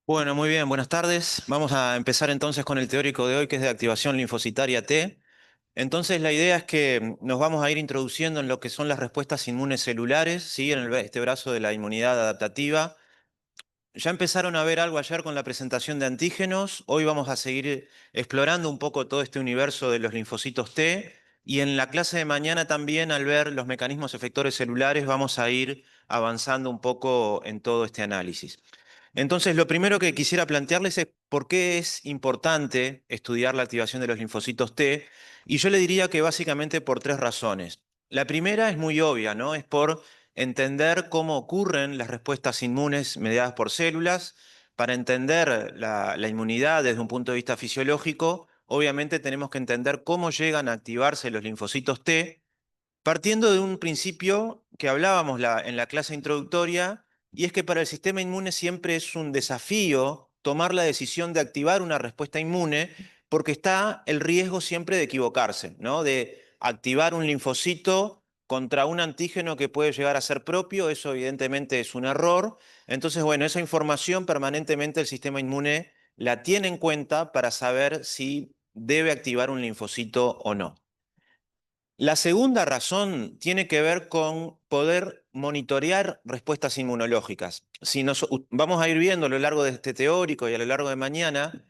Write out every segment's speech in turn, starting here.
Bueno, muy bien, buenas tardes. Vamos a empezar entonces con el teórico de hoy, que es de activación linfocitaria T. Entonces, la idea es que nos vamos a ir introduciendo en lo que son las respuestas inmunes celulares, ¿sí? Este brazo de la inmunidad adaptativa. Ya empezaron a ver algo ayer con la presentación de antígenos. Hoy vamos a seguir explorando un poco todo este universo de los linfocitos T. Y en la clase de mañana también, al ver los mecanismos efectores celulares, vamos a ir avanzando un poco en todo este análisis. Entonces, lo primero que quisiera plantearles es por qué es importante estudiar la activación de los linfocitos T, y yo le diría que básicamente por tres razones. La primera es muy obvia, ¿no? Es por entender cómo ocurren las respuestas inmunes mediadas por células. Para entender la inmunidad desde un punto de vista fisiológico, obviamente tenemos que entender cómo llegan a activarse los linfocitos T, partiendo de un principio que hablábamos en la clase introductoria, y es que para el sistema inmune siempre es un desafío tomar la decisión de activar una respuesta inmune, porque está el riesgo siempre de equivocarse, ¿no? De activar un linfocito contra un antígeno que puede llegar a ser propio. Eso evidentemente es un error. Entonces, bueno, esa información permanentemente el sistema inmune la tiene en cuenta para saber si debe activar un linfocito o no. La segunda razón tiene que ver con poder monitorear respuestas inmunológicas. Vamos a ir viendo a lo largo de este teórico y a lo largo de mañana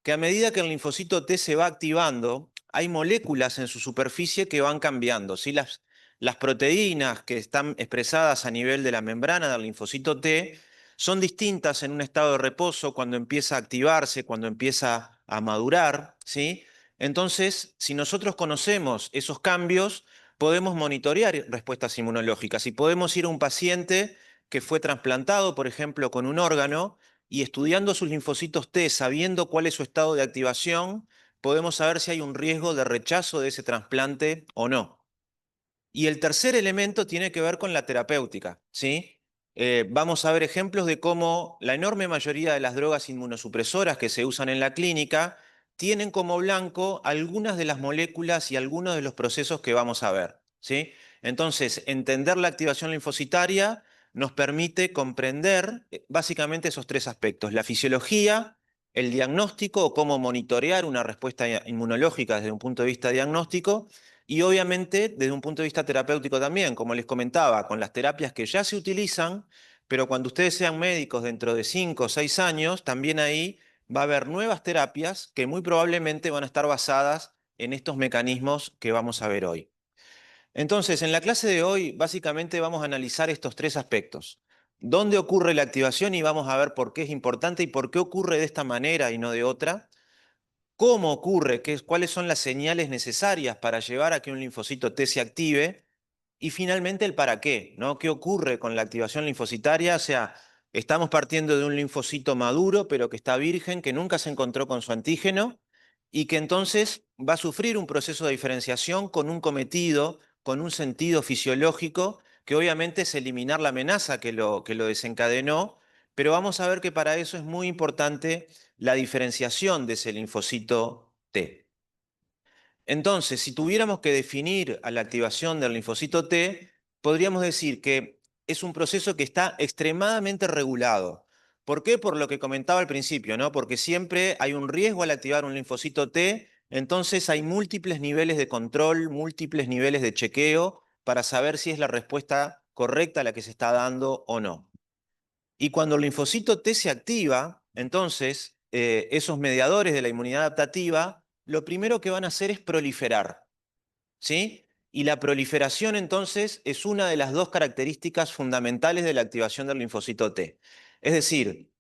que a medida que el linfocito T se va activando, hay moléculas en su superficie que van cambiando, ¿sí? Las proteínas que están expresadas a nivel de la membrana del linfocito T son distintas en un estado de reposo cuando empieza a activarse, cuando empieza a madurar, ¿sí? Entonces, si nosotros conocemos esos cambios, podemos monitorear respuestas inmunológicas y podemos ir a un paciente que fue trasplantado, por ejemplo, con un órgano, y estudiando sus linfocitos T, sabiendo cuál es su estado de activación, podemos saber si hay un riesgo de rechazo de ese trasplante o no. Y el tercer elemento tiene que ver con la terapéutica, ¿sí? Vamos a ver ejemplos de cómo la enorme mayoría de las drogas inmunosupresoras que se usan en la clínica tienen como blanco algunas de las moléculas y algunos de los procesos que vamos a ver, ¿sí? Entonces, entender la activación linfocitaria nos permite comprender básicamente esos tres aspectos: la fisiología, el diagnóstico o cómo monitorear una respuesta inmunológica desde un punto de vista diagnóstico, y obviamente desde un punto de vista terapéutico también, como les comentaba, con las terapias que ya se utilizan, pero cuando ustedes sean médicos dentro de 5 o 6 años, también ahí va a haber nuevas terapias que muy probablemente van a estar basadas en estos mecanismos que vamos a ver hoy. Entonces, en la clase de hoy, básicamente vamos a analizar estos tres aspectos. ¿Dónde ocurre la activación? Y vamos a ver por qué es importante y por qué ocurre de esta manera y no de otra. ¿Cómo ocurre? ¿Cuáles son las señales necesarias para llevar a que un linfocito T se active? Y finalmente el para qué, ¿no? ¿Qué ocurre con la activación linfocitaria? O sea, estamos partiendo de un linfocito maduro, pero que está virgen, que nunca se encontró con su antígeno, y que entonces va a sufrir un proceso de diferenciación con un cometido, con un sentido fisiológico, que obviamente es eliminar la amenaza que lo desencadenó, pero vamos a ver que para eso es muy importante la diferenciación de ese linfocito T. Entonces, si tuviéramos que definir a la activación del linfocito T, podríamos decir que es un proceso que está extremadamente regulado. ¿Por qué? Por lo que comentaba al principio, ¿no? Porque siempre hay un riesgo al activar un linfocito T, entonces hay múltiples niveles de control, múltiples niveles de chequeo para saber si es la respuesta correcta la que se está dando o no. Y cuando el linfocito T se activa, entonces esos mediadores de la inmunidad adaptativa, lo primero que van a hacer es proliferar, ¿sí? Y la proliferación entonces es una de las dos características fundamentales de la activación del linfocito T. Es decir,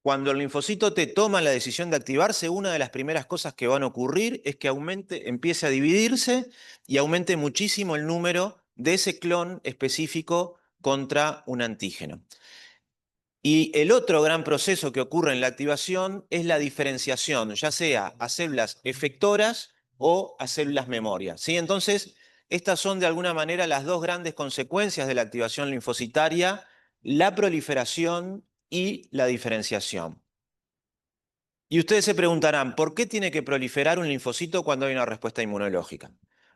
cuando el linfocito T toma la decisión de activarse, una de las primeras cosas que van a ocurrir es que empiece a dividirse y aumente muchísimo el número de ese clon específico contra un antígeno. Y el otro gran proceso que ocurre en la activación es la diferenciación, ya sea a células efectoras o a células memoria, ¿sí? Entonces, estas son de alguna manera las dos grandes consecuencias de la activación linfocitaria: la proliferación y la diferenciación. Y ustedes se preguntarán, ¿por qué tiene que proliferar un linfocito cuando hay una respuesta inmunológica?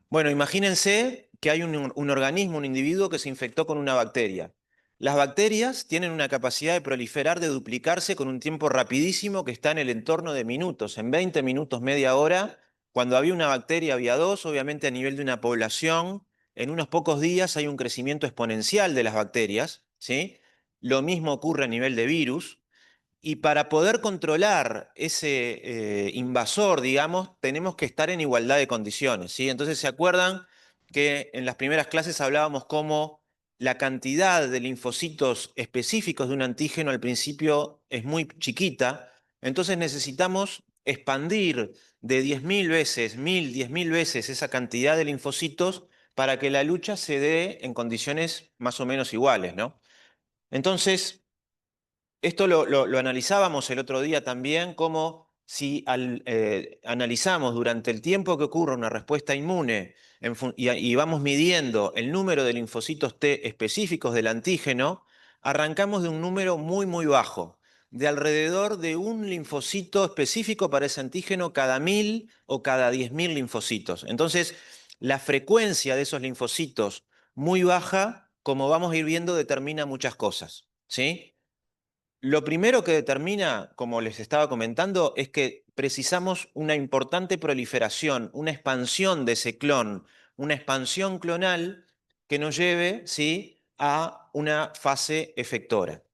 Bueno, imagínense que hay un organismo, un individuo que se infectó con una bacteria. Las bacterias tienen una capacidad de proliferar, de duplicarse con un tiempo rapidísimo que está en el entorno de minutos, en 20 minutos, media hora. Cuando había una bacteria había dos, obviamente a nivel de una población. En unos pocos días hay un crecimiento exponencial de las bacterias, ¿sí? Lo mismo ocurre a nivel de virus. Y para poder controlar ese invasor, digamos, tenemos que estar en igualdad de condiciones, ¿sí? Entonces, ¿se acuerdan que en las primeras clases hablábamos cómo la cantidad de linfocitos específicos de un antígeno al principio es muy chiquita? Entonces necesitamos expandir de 10.000 veces, 1.000, 10.000 veces esa cantidad de linfocitos para que la lucha se dé en condiciones más o menos iguales, ¿no? Entonces, esto lo analizábamos el otro día también, como si analizamos durante el tiempo que ocurre una respuesta inmune y vamos midiendo el número de linfocitos T específicos del antígeno, arrancamos de un número muy, muy bajo, de alrededor de un linfocito específico para ese antígeno cada 1.000 o cada 10.000 linfocitos. Entonces, la frecuencia de esos linfocitos muy baja, como vamos a ir viendo, determina muchas cosas, ¿sí? Lo primero que determina, como les estaba comentando, es que precisamos una importante proliferación, una expansión de ese clon, una expansión clonal que nos lleve, ¿sí?, a una fase efectora.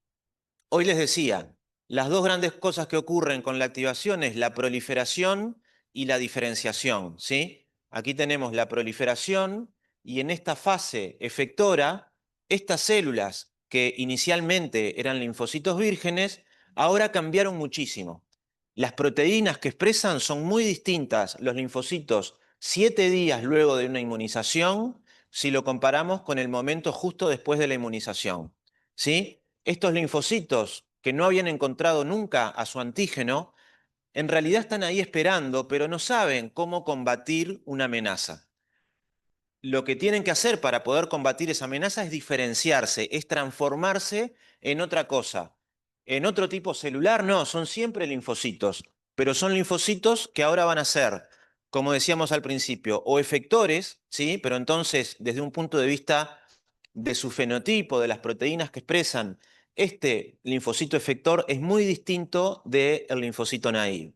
Hoy les decía, las dos grandes cosas que ocurren con la activación es la proliferación y la diferenciación, ¿sí? Aquí tenemos la proliferación y en esta fase efectora, estas células que inicialmente eran linfocitos vírgenes, ahora cambiaron muchísimo. Las proteínas que expresan son muy distintas los linfocitos 7 días luego de una inmunización si lo comparamos con el momento justo después de la inmunización, ¿sí? Estos linfocitos que no habían encontrado nunca a su antígeno, en realidad están ahí esperando, pero no saben cómo combatir una amenaza. Lo que tienen que hacer para poder combatir esa amenaza es diferenciarse, es transformarse en otra cosa. En otro tipo celular, no, son siempre linfocitos, pero son linfocitos que ahora van a ser, como decíamos al principio, o efectores, ¿sí? Pero entonces, desde un punto de vista de su fenotipo, de las proteínas que expresan, este linfocito efector es muy distinto del linfocito naive.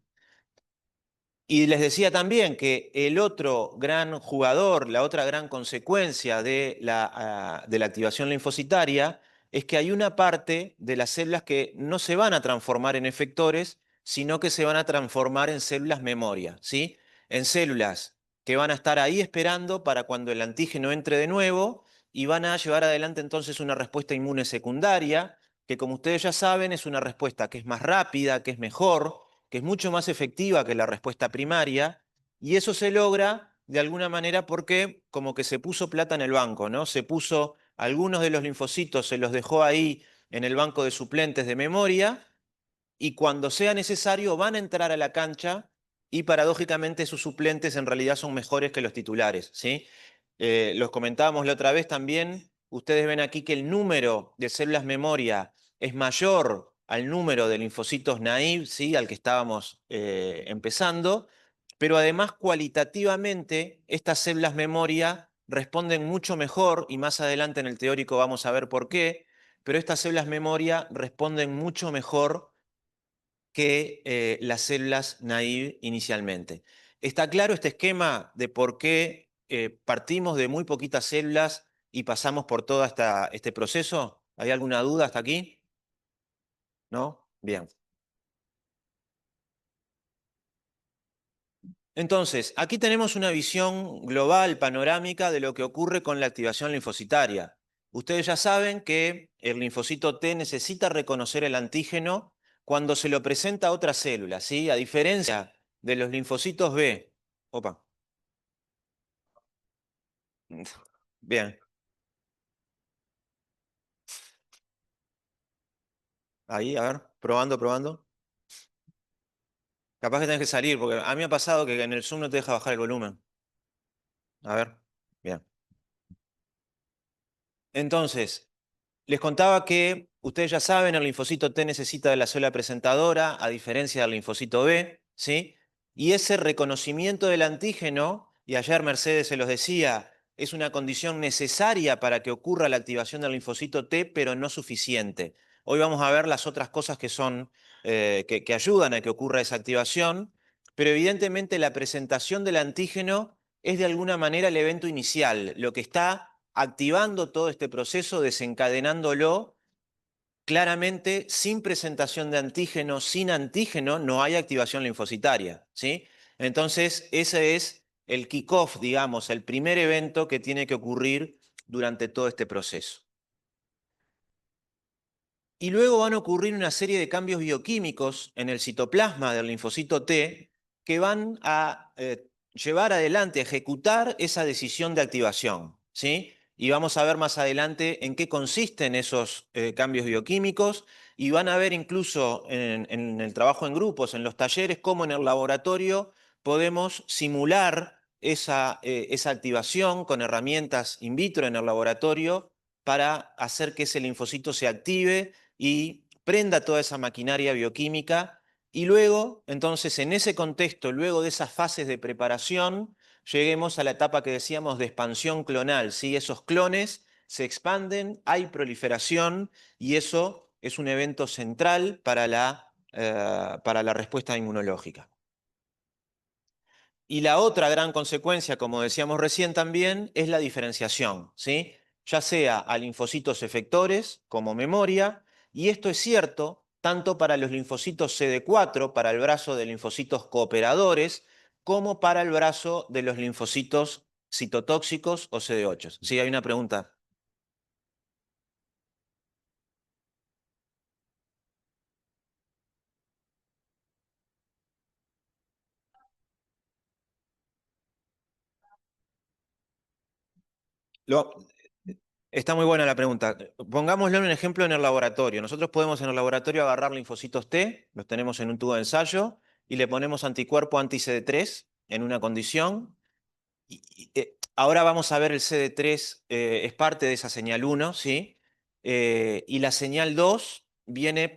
Y les decía también que el otro gran jugador, la otra gran consecuencia de la activación linfocitaria es que hay una parte de las células que no se van a transformar en efectores, sino que se van a transformar en células memoria, ¿sí? En células que van a estar ahí esperando para cuando el antígeno entre de nuevo y van a llevar adelante entonces una respuesta inmune secundaria, que como ustedes ya saben es una respuesta que es más rápida, que es mejor, que es mucho más efectiva que la respuesta primaria, y eso se logra de alguna manera porque como que se puso plata en el banco, ¿no? Se puso algunos de los linfocitos, se los dejó ahí en el banco de suplentes de memoria, y cuando sea necesario van a entrar a la cancha y paradójicamente sus suplentes en realidad son mejores que los titulares, ¿sí? Los comentábamos la otra vez también, ustedes ven aquí que el número de células memoria es mayor al número de linfocitos naive, ¿sí?, al que estábamos empezando, pero además cualitativamente estas células memoria responden mucho mejor, y más adelante en el teórico vamos a ver por qué, pero estas células memoria responden mucho mejor que las células naive inicialmente. ¿Está claro este esquema de por qué partimos de muy poquitas células y pasamos por todo este proceso? ¿Hay alguna duda hasta aquí? ¿No? Bien. Entonces, aquí tenemos una visión global, panorámica, de lo que ocurre con la activación linfocitaria. Ustedes ya saben que el linfocito T necesita reconocer el antígeno cuando se lo presenta a otra célula, ¿sí? A diferencia de los linfocitos B. Opa. Bien. Ahí, a ver, probando, probando. Capaz que tenés que salir, porque a mí me ha pasado que en el Zoom no te deja bajar el volumen. A ver. Bien. Entonces, les contaba que ustedes ya saben, el linfocito T necesita de la célula presentadora, a diferencia del linfocito B, ¿sí? Y ese reconocimiento del antígeno, y ayer Mercedes se los decía, es una condición necesaria para que ocurra la activación del linfocito T, pero no suficiente. Hoy vamos a ver las otras cosas que son, que ayudan a que ocurra esa activación, pero evidentemente la presentación del antígeno es de alguna manera el evento inicial, lo que está activando todo este proceso, desencadenándolo. Claramente, sin presentación de antígeno, sin antígeno, no hay activación linfocitaria, ¿sí? Entonces, ese es el kickoff, digamos, el primer evento que tiene que ocurrir durante todo este proceso. Y luego van a ocurrir una serie de cambios bioquímicos en el citoplasma del linfocito T que van a llevar adelante, a ejecutar esa decisión de activación, ¿sí? Y vamos a ver más adelante en qué consisten esos cambios bioquímicos y van a ver incluso en el trabajo en grupos, en los talleres, cómo en el laboratorio podemos simular esa activación con herramientas in vitro en el laboratorio para hacer que ese linfocito se active y prenda toda esa maquinaria bioquímica y luego, entonces, en ese contexto, luego de esas fases de preparación, lleguemos a la etapa que decíamos de expansión clonal, ¿sí? Esos clones se expanden, hay proliferación y eso es un evento central para la respuesta inmunológica. Y la otra gran consecuencia, como decíamos recién también, es la diferenciación, ¿sí? Ya sea a linfocitos efectores como memoria, y esto es cierto tanto para los linfocitos CD4, para el brazo de linfocitos cooperadores, como para el brazo de los linfocitos citotóxicos o CD8. Sí, hay una pregunta. Lo, Está muy buena la pregunta. Pongámosle un ejemplo en el laboratorio. Nosotros podemos en el laboratorio agarrar linfocitos T, los tenemos en un tubo de ensayo, y le ponemos anticuerpo anti-CD3 en una condición. Ahora vamos a ver el CD3, es parte de esa señal 1, ¿sí? Y la señal 2 viene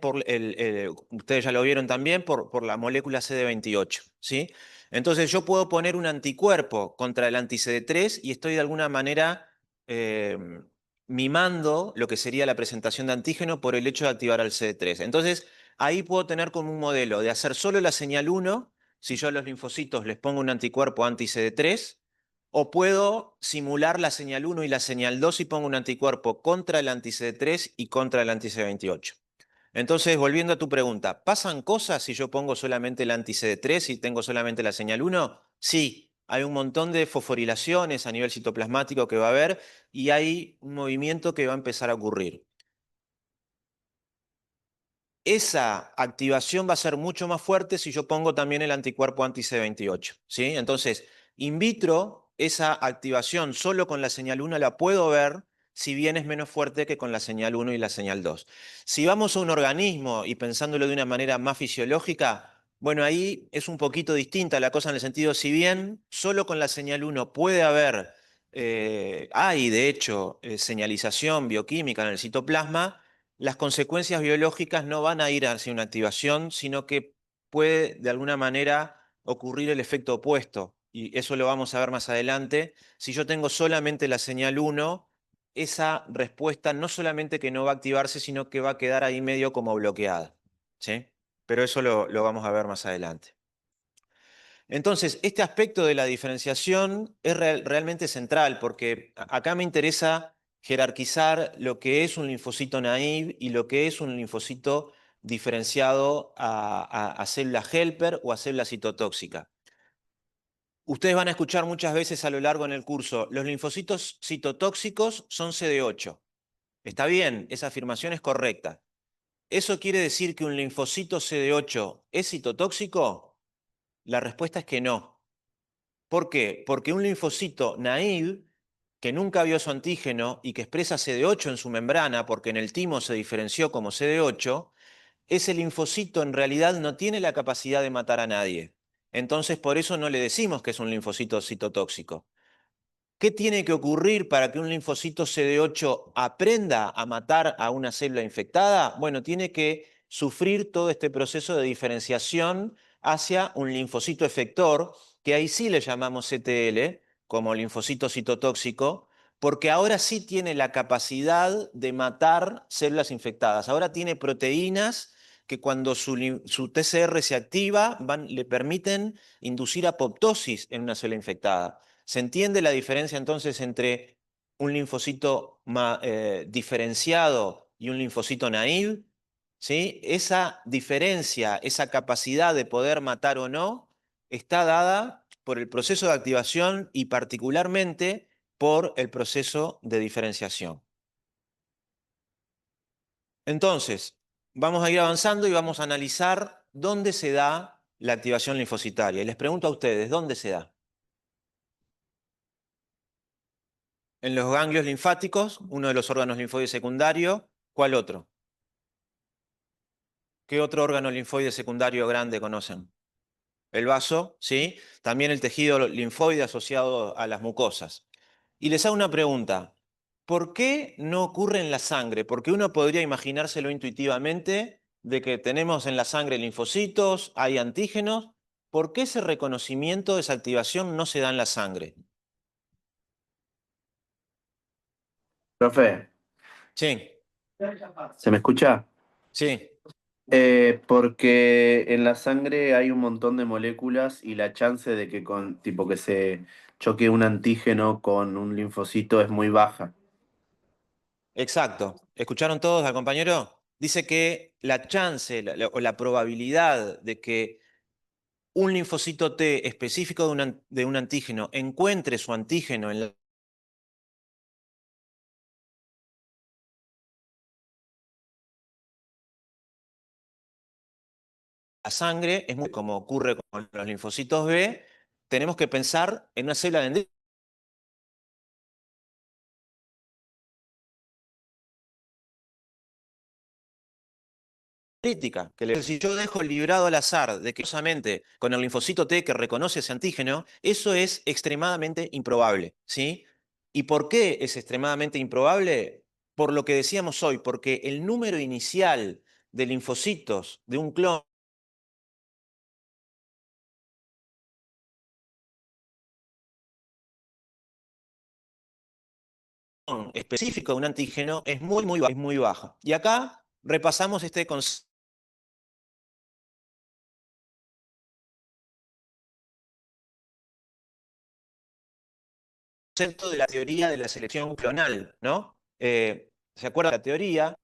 ustedes ya lo vieron también, por la molécula CD28, ¿sí? Entonces yo puedo poner un anticuerpo contra el anti-CD3 y estoy de alguna manera eh, mimando lo que sería la presentación de antígeno por el hecho de activar al CD3. Entonces ahí puedo tener como un modelo de hacer solo la señal 1, si yo a los linfocitos les pongo un anticuerpo anti-CD3, o puedo simular la señal 1 y la señal 2 y pongo un anticuerpo contra el anti-CD3 y contra el anti-CD28. Entonces, volviendo a tu pregunta, ¿pasan cosas si yo pongo solamente el anti-CD3 y tengo solamente la señal 1? Sí, hay un montón de fosforilaciones a nivel citoplasmático que va a haber y hay un movimiento que va a empezar a ocurrir. Esa activación va a ser mucho más fuerte si yo pongo también el anticuerpo anti-C28, ¿sí? Entonces, in vitro, esa activación solo con la señal 1 la puedo ver, si bien es menos fuerte que con la señal 1 y la señal 2. Si vamos a un organismo y pensándolo de una manera más fisiológica, bueno, ahí es un poquito distinta la cosa en el sentido, si bien solo con la señal 1 puede haber, hay de hecho señalización bioquímica en el citoplasma, las consecuencias biológicas no van a ir hacia una activación, sino que puede de alguna manera ocurrir el efecto opuesto. Y eso lo vamos a ver más adelante. Si yo tengo solamente la señal 1, esa respuesta no solamente que no va a activarse, sino que va a quedar ahí medio como bloqueada, ¿sí? Pero eso lo vamos a ver más adelante. Entonces, este aspecto de la diferenciación es realmente central porque acá me interesa jerarquizar lo que es un linfocito naive y lo que es un linfocito diferenciado a célula helper o a célula citotóxica. Ustedes van a escuchar muchas veces a lo largo en el curso, los linfocitos citotóxicos son CD8. Está bien, esa afirmación es correcta. ¿Eso quiere decir que un linfocito CD8 es citotóxico? La respuesta es que no. ¿Por qué? Porque un linfocito naive, que nunca vio su antígeno y que expresa CD8 en su membrana, porque en el timo se diferenció como CD8, ese linfocito en realidad no tiene la capacidad de matar a nadie. Entonces, por eso no le decimos que es un linfocito citotóxico. ¿Qué tiene que ocurrir para que un linfocito CD8 aprenda a matar a una célula infectada? Bueno, tiene que sufrir todo este proceso de diferenciación hacia un linfocito efector, que ahí sí le llamamos CTL, como linfocito citotóxico, porque ahora sí tiene la capacidad de matar células infectadas. Ahora tiene proteínas que cuando su TCR se activa, le permiten inducir apoptosis en una célula infectada. ¿Se entiende la diferencia entonces entre un linfocito diferenciado y un linfocito naive? ¿Sí? Esa diferencia, esa capacidad de poder matar o no, está dada por el proceso de activación y particularmente por el proceso de diferenciación. Entonces, vamos a ir avanzando y vamos a analizar dónde se da la activación linfocitaria. Y les pregunto a ustedes, ¿dónde se da? En los ganglios linfáticos, uno de los órganos linfoides secundarios. ¿Cuál otro? ¿Qué otro órgano linfoide secundario grande conocen? El vaso, ¿sí? También el tejido linfoide asociado a las mucosas. Y les hago una pregunta. ¿Por qué no ocurre en la sangre? Porque uno podría imaginárselo intuitivamente de que tenemos en la sangre linfocitos, hay antígenos. ¿Por qué ese reconocimiento, esa activación no se da en la sangre? Profe, Sí, ¿se me escucha? sí, Porque en la sangre hay un montón de moléculas y la chance de que tipo que se choque un antígeno con un linfocito es muy baja. exacto. ¿Escucharon todos al compañero? Dice que la chance o la probabilidad de que un linfocito T específico de un antígeno encuentre su antígeno en la sangre, es muy como ocurre con los linfocitos B, tenemos que pensar en una célula dendrítica. Si yo dejo librado al azar de que solamente con el linfocito T que reconoce ese antígeno, eso es extremadamente improbable, ¿sí? ¿Y por qué es extremadamente improbable? Por lo que decíamos hoy, porque el número inicial de linfocitos de un clon específico de un antígeno es muy baja. Y acá repasamos este concepto de la teoría de la selección clonal, ¿no? ¿Se acuerdan de la teoría?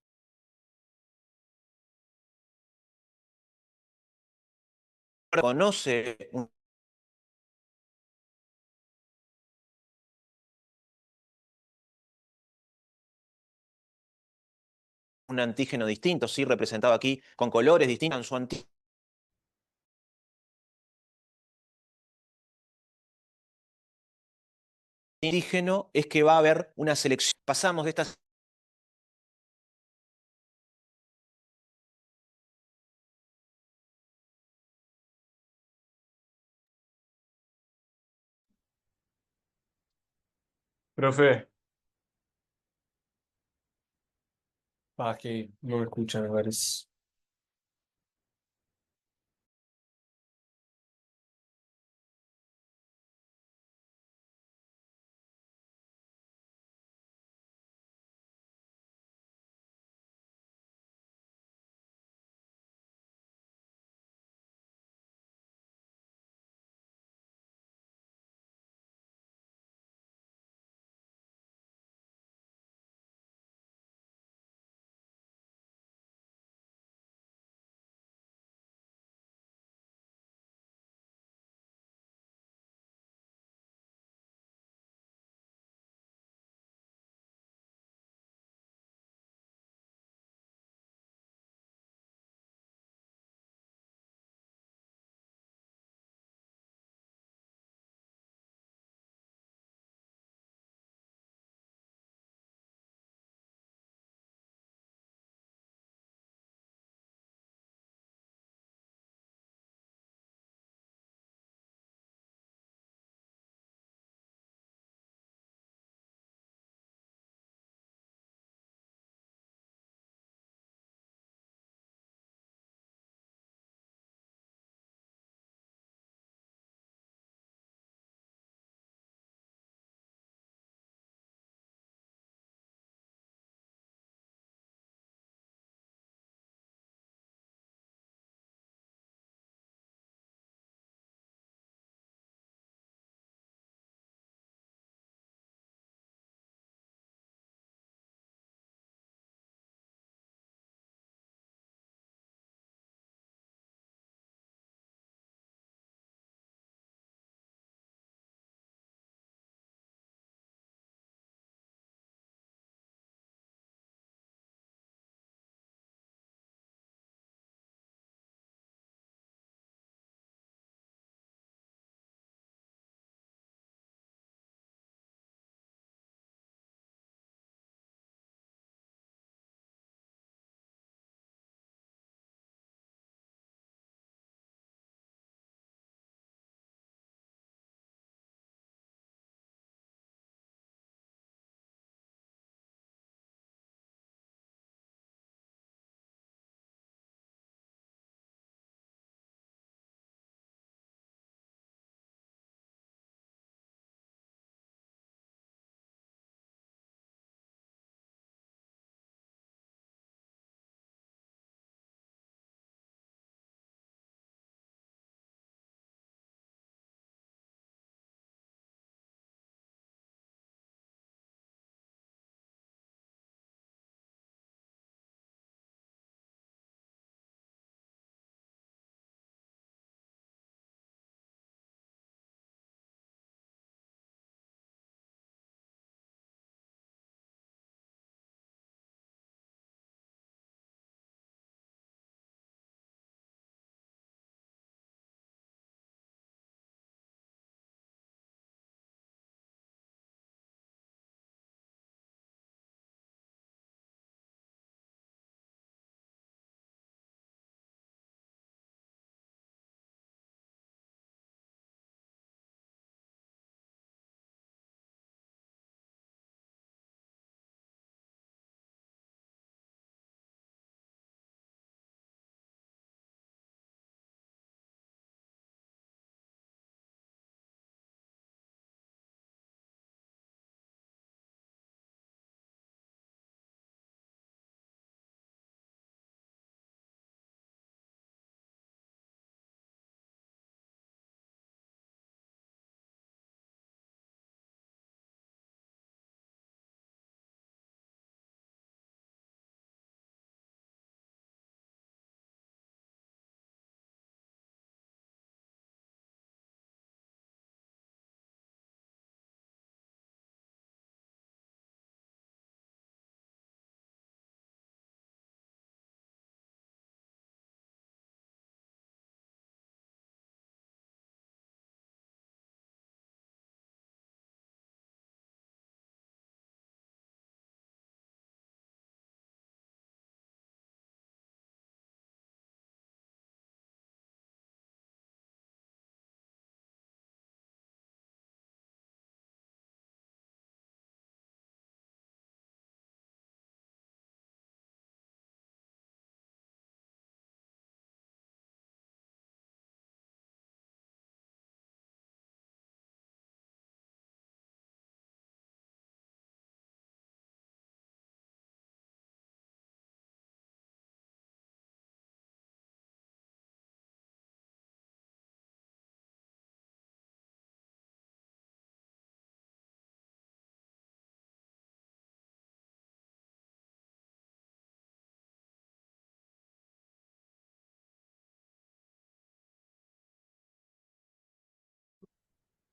Conoce un antígeno distinto, sí, representado aquí con colores distintos en su antígeno, es que va a haber una selección. Pasamos de estas Profe, para que no me escuchan, a ver,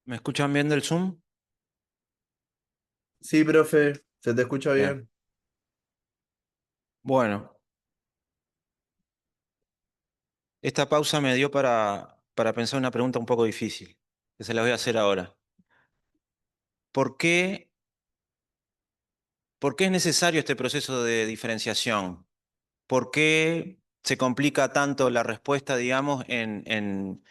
¿Me escuchan bien del Zoom? Sí, profe, se te escucha Bien. bien. Bueno, esta pausa me dio para pensar una pregunta un poco difícil, que se la voy a hacer ahora. ¿Por qué, por qué es necesario este proceso de diferenciación? ¿Por qué se complica tanto la respuesta, digamos, en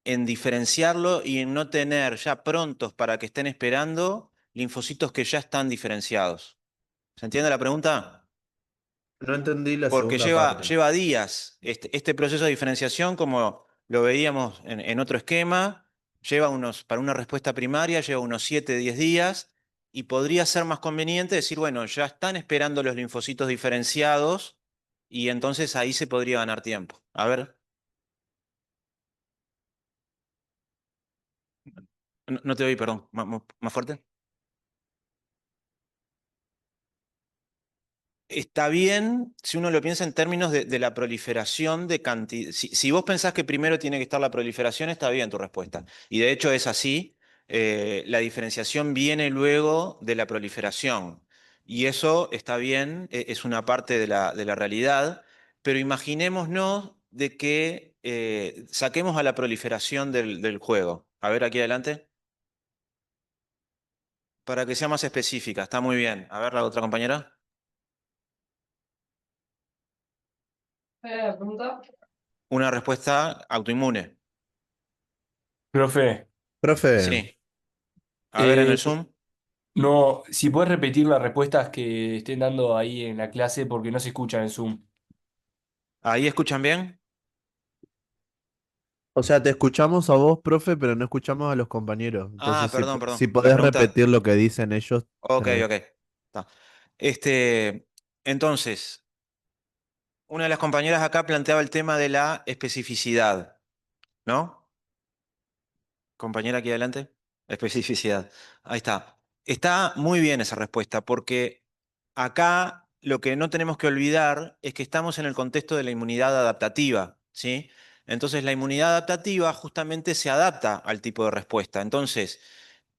diferenciarlo y en no tener ya prontos para que estén esperando linfocitos que ya están diferenciados? ¿Se entiende la pregunta? No entendí la Porque segunda parte. lleva días. Este proceso de diferenciación, como lo veíamos en otro esquema, para una respuesta primaria, lleva unos 7, 10 días y podría ser más conveniente decir, bueno, ya están esperando los linfocitos diferenciados y entonces ahí se podría ganar tiempo. A ver, no te oí, perdón, más fuerte. Está bien si uno lo piensa en términos de la proliferación de cantidad. Si vos pensás que primero tiene que estar la proliferación, está bien tu respuesta. Y de hecho es así. La diferenciación viene luego de la proliferación. Y eso está bien, es una parte de la realidad. Pero imaginémonos de que saquemos a la proliferación del juego. A ver, aquí adelante. Para que sea más específica, está muy bien. A ver, la otra compañera. Pregunta. Una respuesta autoinmune. Profe, Profe, Sí. A ver en eh, el Zoom. no, si puedes repetir las respuestas que estén dando ahí en la clase porque no se escucha en Zoom. ¿Ahí escuchan bien? o sea, te escuchamos a vos, profe, pero no escuchamos a los compañeros. Ah, Entonces, perdón, si perdón. La podés pregunta. repetir lo que dicen ellos, te Ok, ok. agradezco. Está. Este, entonces, una de las compañeras acá planteaba el tema de la especificidad, ¿no? Compañera aquí adelante. Especificidad. Ahí está. Está muy bien esa respuesta, porque acá lo que no tenemos que olvidar es que estamos en el contexto de la inmunidad adaptativa, ¿sí? Entonces, la inmunidad adaptativa justamente se adapta al tipo de respuesta. Entonces,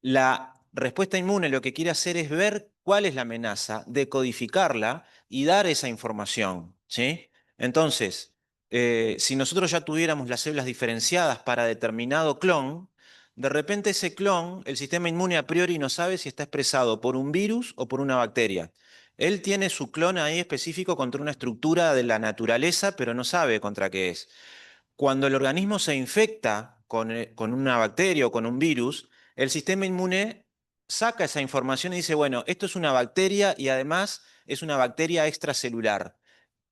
la respuesta inmune lo que quiere hacer es ver cuál es la amenaza, decodificarla y dar esa información, ¿sí? Entonces, si nosotros ya tuviéramos las células diferenciadas para determinado clon, de repente ese clon, el sistema inmune a priori no sabe si está expresado por un virus o por una bacteria. Él tiene su clon ahí específico contra una estructura de la naturaleza, pero no sabe contra qué es. Cuando el organismo se infecta con una bacteria o con un virus, el sistema inmune saca esa información y dice, bueno, esto es una bacteria y además es una bacteria extracelular.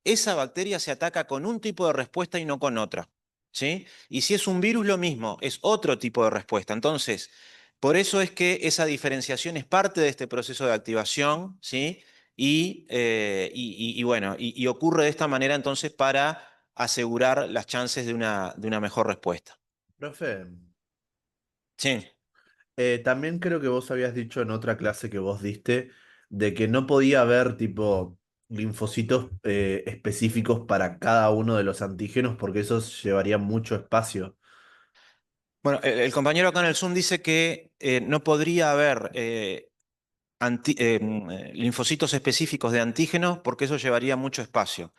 Esa bacteria se ataca con un tipo de respuesta y no con otra, ¿sí? Y si es un virus, lo mismo, es otro tipo de respuesta. Entonces, por eso es que esa diferenciación es parte de este proceso de activación, ¿sí? Y bueno, y ocurre de esta manera entonces para asegurar las chances de una mejor respuesta. Profe, Sí. también creo que vos habías dicho en otra clase que vos diste de que no podía haber tipo linfocitos específicos para cada uno de los antígenos porque eso llevaría mucho espacio. Bueno, el compañero acá en el Zoom dice que no podría haber linfocitos específicos de antígenos porque eso llevaría mucho espacio.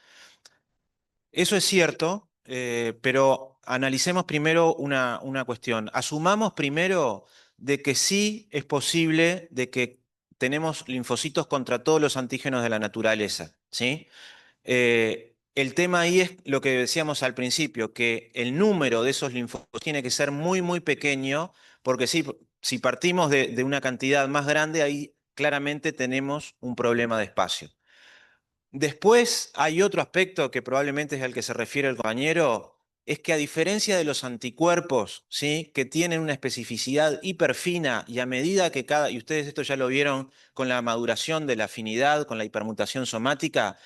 Eso es cierto, pero analicemos primero una cuestión. Asumamos primero de que sí es posible de que tenemos linfocitos contra todos los antígenos de la naturaleza, ¿sí? El tema ahí es lo que decíamos al principio, que el número de esos linfocitos tiene que ser muy, muy pequeño, porque si partimos de una cantidad más grande, ahí claramente tenemos un problema de espacio. Después hay otro aspecto que probablemente es al que se refiere el compañero, es que a diferencia de los anticuerpos, ¿sí? Que tienen una especificidad hiperfina y a medida que y ustedes esto ya lo vieron con la maduración de la afinidad, con la hipermutación somática,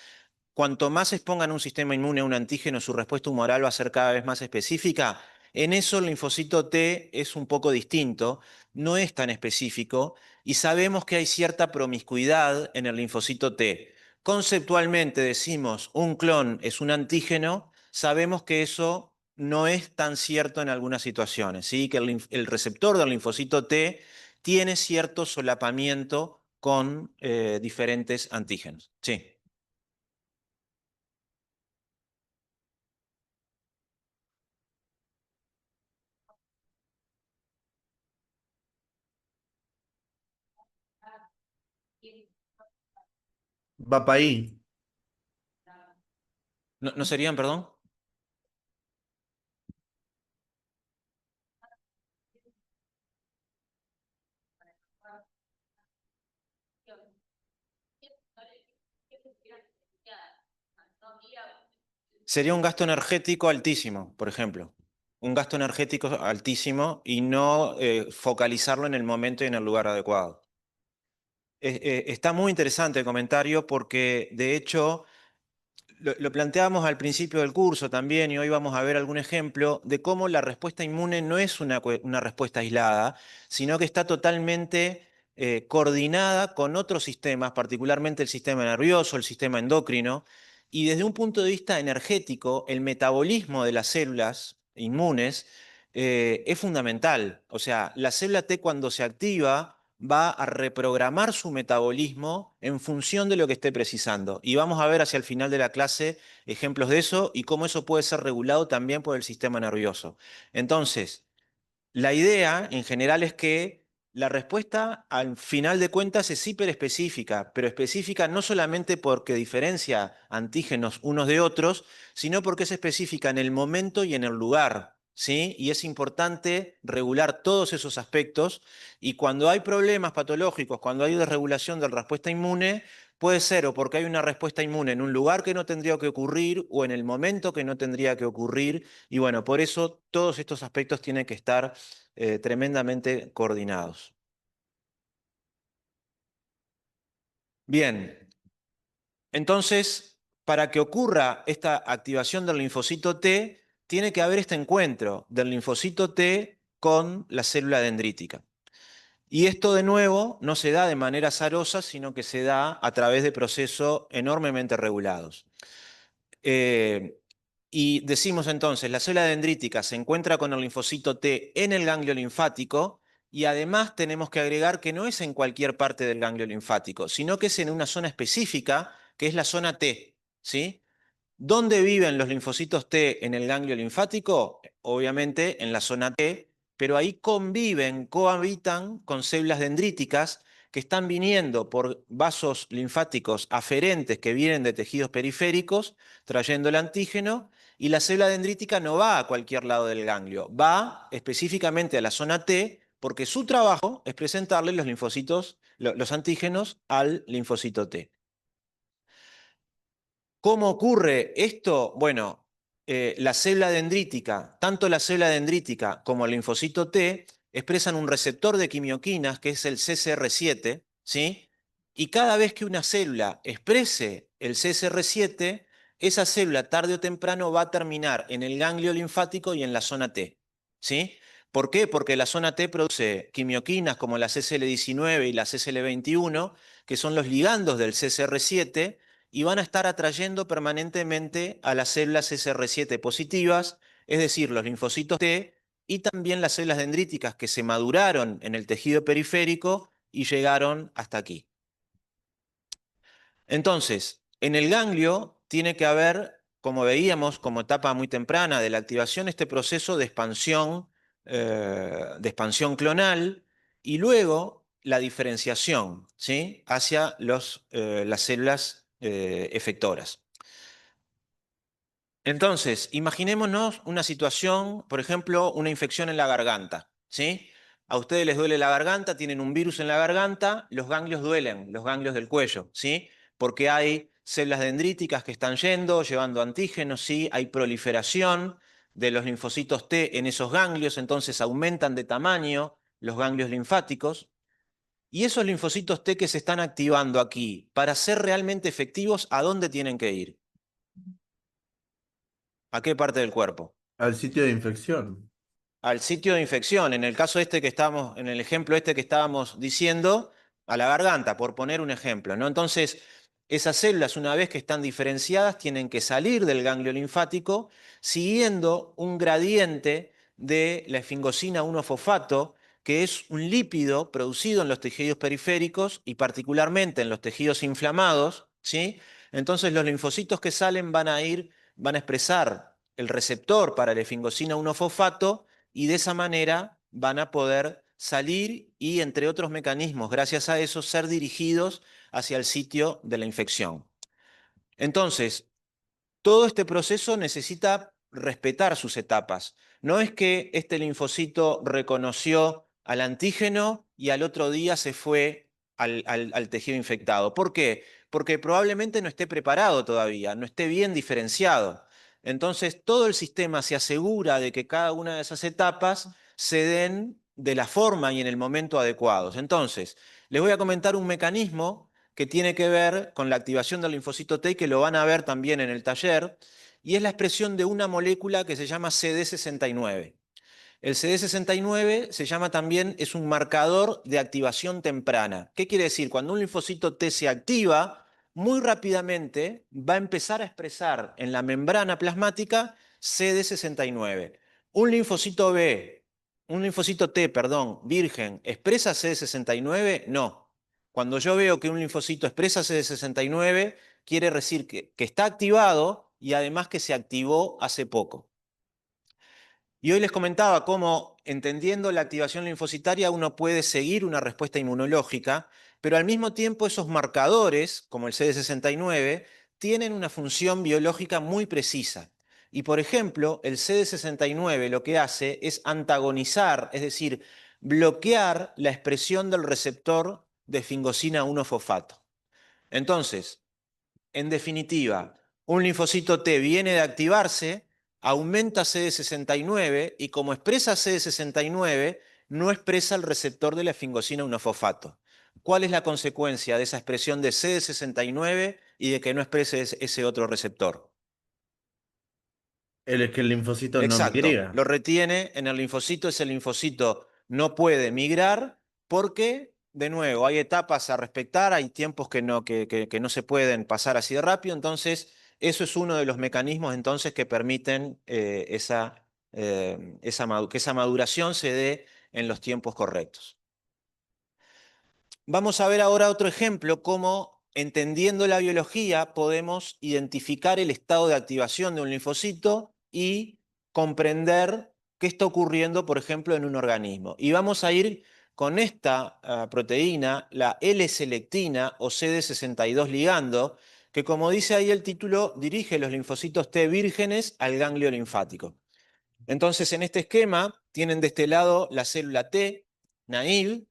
cuanto más expongan un sistema inmune a un antígeno, su respuesta humoral va a ser cada vez más específica. En eso el linfocito T es un poco distinto, no es tan específico y sabemos que hay cierta promiscuidad en el linfocito T. Conceptualmente decimos un clon es un antígeno, sabemos que eso no es tan cierto en algunas situaciones, ¿sí? Que el receptor del linfocito T tiene cierto solapamiento con diferentes antígenos. Sí. Va para ahí. ¿No, no serían, perdón? Sería un gasto energético altísimo, por ejemplo. Un gasto energético altísimo y no focalizarlo en el momento y en el lugar adecuado. Está muy interesante el comentario porque, de hecho, lo planteábamos al principio del curso también y hoy vamos a ver algún ejemplo de cómo la respuesta inmune no es una respuesta aislada, sino que está totalmente coordinada con otros sistemas, particularmente el sistema nervioso, el sistema endocrino, y desde un punto de vista energético, el metabolismo de las células inmunes es fundamental. O sea, la célula T cuando se activa va a reprogramar su metabolismo en función de lo que esté precisando. Y vamos a ver hacia el final de la clase ejemplos de eso y cómo eso puede ser regulado también por el sistema nervioso. Entonces, la idea en general es que la respuesta al final de cuentas es hiperespecífica, pero específica no solamente porque diferencia antígenos unos de otros, sino porque es específica en el momento y en el lugar, ¿sí? Y es importante regular todos esos aspectos y cuando hay problemas patológicos, cuando hay desregulación de la respuesta inmune, puede ser o porque hay una respuesta inmune en un lugar que no tendría que ocurrir o en el momento que no tendría que ocurrir. Y bueno, por eso todos estos aspectos tienen que estar tremendamente coordinados. Bien, entonces, para que ocurra esta activación del linfocito T, tiene que haber este encuentro del linfocito T con la célula dendrítica. Y esto de nuevo no se da de manera azarosa, sino que se da a través de procesos enormemente regulados. Eh, y decimos entonces, la célula dendrítica se encuentra con el linfocito T en el ganglio linfático y además tenemos que agregar que no es en cualquier parte del ganglio linfático, sino que es en una zona específica, que es la zona T, ¿sí? ¿Dónde viven los linfocitos T en el ganglio linfático? Obviamente en la zona T, pero ahí conviven, cohabitan con células dendríticas que están viniendo por vasos linfáticos aferentes que vienen de tejidos periféricos, trayendo el antígeno, y la célula dendrítica no va a cualquier lado del ganglio, va específicamente a la zona T porque su trabajo es presentarle los linfocitos, los antígenos al linfocito T. ¿Cómo ocurre esto? Bueno, la célula dendrítica, tanto la célula dendrítica como el linfocito T, expresan un receptor de quimioquinas que es el CCR7, ¿sí? Y cada vez que una célula exprese el CCR7, esa célula tarde o temprano va a terminar en el ganglio linfático y en la zona T, ¿sí? ¿Por qué? Porque la zona T produce quimioquinas como la CCL19 y la CCL21, que son los ligandos del CCR7, y van a estar atrayendo permanentemente a las células SR7 positivas, es decir, los linfocitos T y también las células dendríticas que se maduraron en el tejido periférico y llegaron hasta aquí. Entonces, en el ganglio tiene que haber, como veíamos, como etapa muy temprana de la activación, este proceso de expansión clonal y luego la diferenciación, ¿sí? Hacia las células efectoras. Entonces, imaginémonos una situación, por ejemplo, una infección en la garganta, ¿sí? A ustedes les duele la garganta, tienen un virus en la garganta, los ganglios duelen, los ganglios del cuello, ¿sí? Porque hay células dendríticas que están yendo, llevando antígenos, ¿sí? Hay proliferación de los linfocitos T en esos ganglios, entonces aumentan de tamaño los ganglios linfáticos. Y esos linfocitos T que se están activando aquí, para ser realmente efectivos, ¿a dónde tienen que ir? ¿A qué parte del cuerpo? Al sitio de infección. Al sitio de infección. En el caso este que estábamos, en el ejemplo este que estábamos diciendo, a la garganta, por poner un ejemplo, ¿no? Entonces, Esas células, una vez que están diferenciadas, tienen que salir del ganglio linfático siguiendo un gradiente de la esfingosina 1-fosfato, que es un lípido producido en los tejidos periféricos y particularmente en los tejidos inflamados, ¿sí? Entonces los linfocitos que salen van a expresar el receptor para la esfingosina 1-fosfato y de esa manera van a poder salir y, entre otros mecanismos, gracias a eso, ser dirigidos hacia el sitio de la infección. Entonces, todo este proceso necesita respetar sus etapas. No es que este linfocito reconoció al antígeno y al otro día se fue al tejido infectado. ¿Por qué? Porque probablemente no esté preparado todavía, no esté bien diferenciado. Entonces, todo el sistema se asegura de que cada una de esas etapas se den de la forma y en el momento adecuados. Entonces, les voy a comentar un mecanismo que tiene que ver con la activación del linfocito T, que lo van a ver también en el taller, y es la expresión de una molécula que se llama CD69. El CD69 se llama también, es un marcador de activación temprana. ¿Qué quiere decir? Cuando un linfocito T se activa, muy rápidamente va a empezar a expresar en la membrana plasmática CD69. Un linfocito B, un linfocito T, perdón, virgen, ¿expresa CD69? No. Cuando yo veo que un linfocito expresa CD69, quiere decir que está activado y además que se activó hace poco. Y hoy les comentaba cómo, entendiendo la activación linfocitaria, uno puede seguir una respuesta inmunológica, pero al mismo tiempo esos marcadores, como el CD69, tienen una función biológica muy precisa. Y por ejemplo, el CD69 lo que hace es antagonizar, es decir, bloquear la expresión del receptor de esfingosina 1-fosfato. Entonces, en definitiva, un linfocito T viene de activarse, aumenta CD69 y como expresa CD69, no expresa el receptor de la esfingosina 1-fosfato. ¿Cuál es la consecuencia de esa expresión de CD69 y de que no exprese ese otro receptor? Es que el linfocito no Exacto, migra. lo retiene en el linfocito, ese linfocito no puede migrar porque, de nuevo, hay etapas a respetar, hay tiempos que no se pueden pasar así de rápido, entonces eso es uno de los mecanismos entonces que permiten que esa maduración se dé en los tiempos correctos. Vamos a ver ahora otro ejemplo, cómo entendiendo la biología podemos identificar el estado de activación de un linfocito y comprender qué está ocurriendo, por ejemplo, en un organismo. Y vamos a ir con esta proteína, la L-selectina o CD62 ligando, que como dice ahí el título, dirige los linfocitos T vírgenes al ganglio linfático. Entonces, en este esquema tienen de este lado la célula T, naive,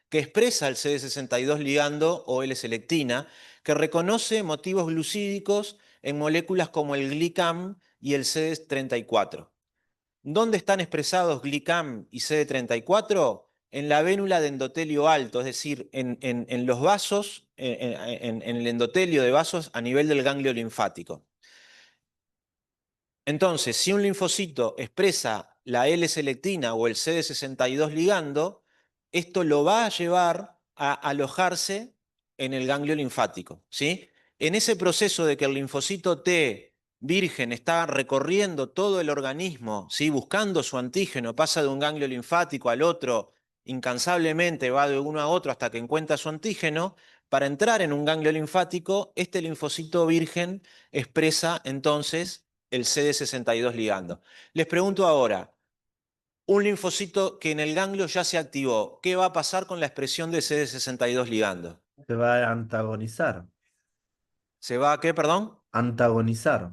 que expresa el CD62 ligando o L-selectina, que reconoce motivos glucídicos en moléculas como el GLICAM y el CD34. ¿Dónde están expresados GLICAM y CD34? En la vénula de endotelio alto, es decir, en los vasos, en el endotelio de vasos a nivel del ganglio linfático. Entonces, si un linfocito expresa la L-selectina o el CD62 ligando, esto lo va a llevar a alojarse en el ganglio linfático, ¿sí? En ese proceso de que el linfocito T virgen está recorriendo todo el organismo, ¿sí? Buscando su antígeno, pasa de un ganglio linfático al otro, incansablemente va de uno a otro hasta que encuentra su antígeno. Para entrar en un ganglio linfático, este linfocito virgen expresa entonces el CD62 ligando. Les pregunto ahora, un linfocito que en el ganglio ya se activó, ¿qué va a pasar con la expresión de CD62 ligando? Se va a antagonizar. ¿Se va a qué, perdón? Antagonizar.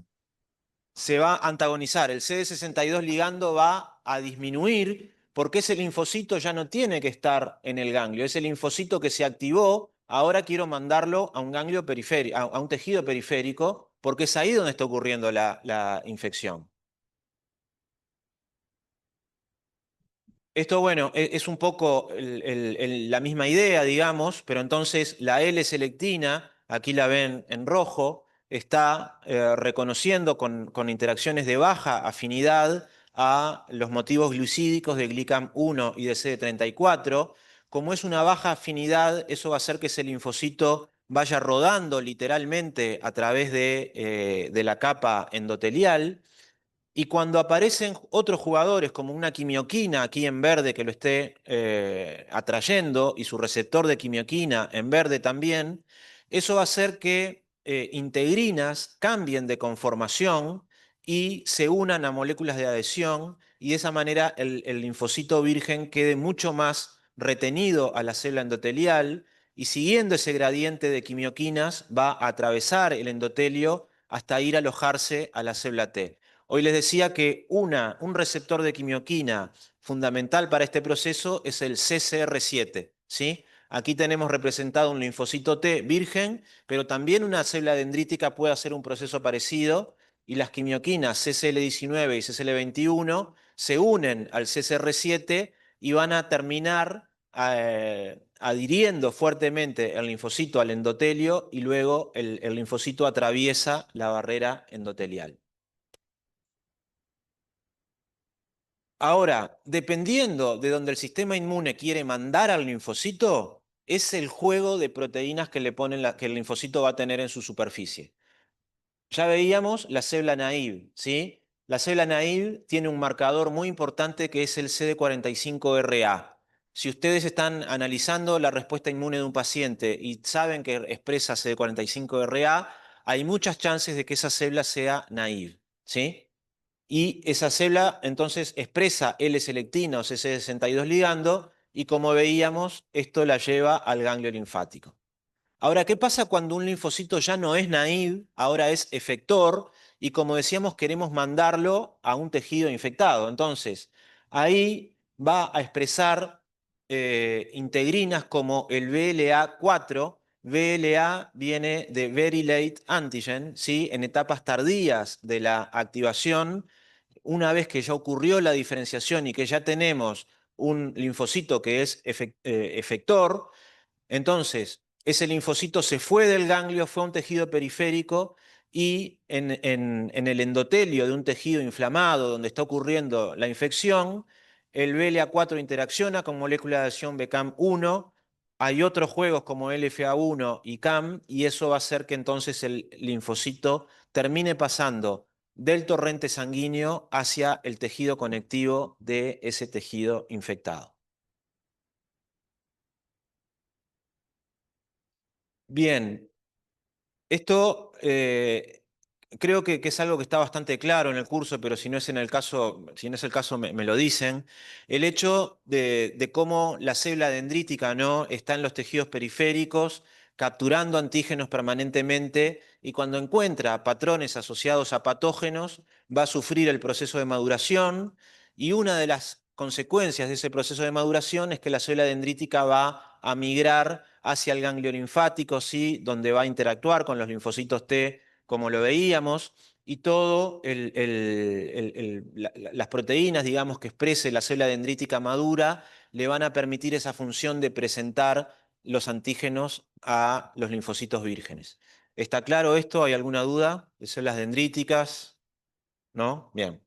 Se va a antagonizar. El CD62 ligando va a disminuir porque ese linfocito ya no tiene que estar en el ganglio. Ese linfocito que se activó, ahora quiero mandarlo a un ganglio periférico, a un tejido periférico, porque es ahí donde está ocurriendo la infección. Esto, bueno, es un poco la misma idea, digamos, pero entonces la L-selectina, aquí la ven en rojo, está reconociendo con interacciones de baja afinidad a los motivos glucídicos de GLICAM1 y de CD34. Como es una baja afinidad, eso va a hacer que ese linfocito vaya rodando literalmente a través de la capa endotelial. Y cuando aparecen otros jugadores como una quimioquina aquí en verde que lo esté atrayendo y su receptor de quimioquina en verde también, eso va a hacer que integrinas cambien de conformación y se unan a moléculas de adhesión y de esa manera el linfocito virgen quede mucho más retenido a la célula endotelial y siguiendo ese gradiente de quimioquinas va a atravesar el endotelio hasta ir a alojarse a la célula T. Hoy les decía que un receptor de quimioquina fundamental para este proceso es el CCR7, ¿sí? Aquí tenemos representado un linfocito T virgen, pero también una célula dendrítica puede hacer un proceso parecido y las quimioquinas CCL19 y CCL21 se unen al CCR7 y van a terminar adhiriendo fuertemente el linfocito al endotelio y luego el linfocito atraviesa la barrera endotelial. Ahora, dependiendo de donde el sistema inmune quiere mandar al linfocito, es el juego de proteínas que le ponen que el linfocito va a tener en su superficie. Ya veíamos la célula naive, ¿sí? La célula naive tiene un marcador muy importante que es el CD45RA. Si ustedes están analizando la respuesta inmune de un paciente y saben que expresa CD45RA, hay muchas chances de que esa célula sea naive, ¿sí? Y esa célula entonces expresa L-selectina o CC62 ligando y como veíamos, esto la lleva al ganglio linfático. Ahora, ¿qué pasa cuando un linfocito ya no es naive, ahora es efector y como decíamos queremos mandarlo a un tejido infectado? Entonces, ahí va a expresar integrinas como el VLA4. VLA viene de Very Late Antigen, ¿sí? En etapas tardías de la activación, una vez que ya ocurrió la diferenciación y que ya tenemos un linfocito que es efector, entonces ese linfocito se fue del ganglio, fue a un tejido periférico y en el endotelio de un tejido inflamado donde está ocurriendo la infección, el BLA4 interacciona con molécula de adhesión BCAM1. Hay otros juegos como LFA1 y CAM y eso va a hacer que entonces el linfocito termine pasando del torrente sanguíneo hacia el tejido conectivo de ese tejido infectado. Bien, esto creo que es algo que está bastante claro en el curso, pero si no es en el caso, si no es el caso, me lo dicen. El hecho de cómo la célula dendrítica, ¿no?, está en los tejidos periféricos, capturando antígenos permanentemente, y cuando encuentra patrones asociados a patógenos, va a sufrir el proceso de maduración, y una de las consecuencias de ese proceso de maduración es que la célula dendrítica va a migrar hacia el ganglio linfático, ¿sí?, donde va a interactuar con los linfocitos T, como lo veíamos, y todo las proteínas, digamos, que exprese la célula dendrítica madura, le van a permitir esa función de presentar los antígenos a los linfocitos vírgenes. ¿Está claro esto? ¿Hay alguna duda de células dendríticas? ¿No? Bien.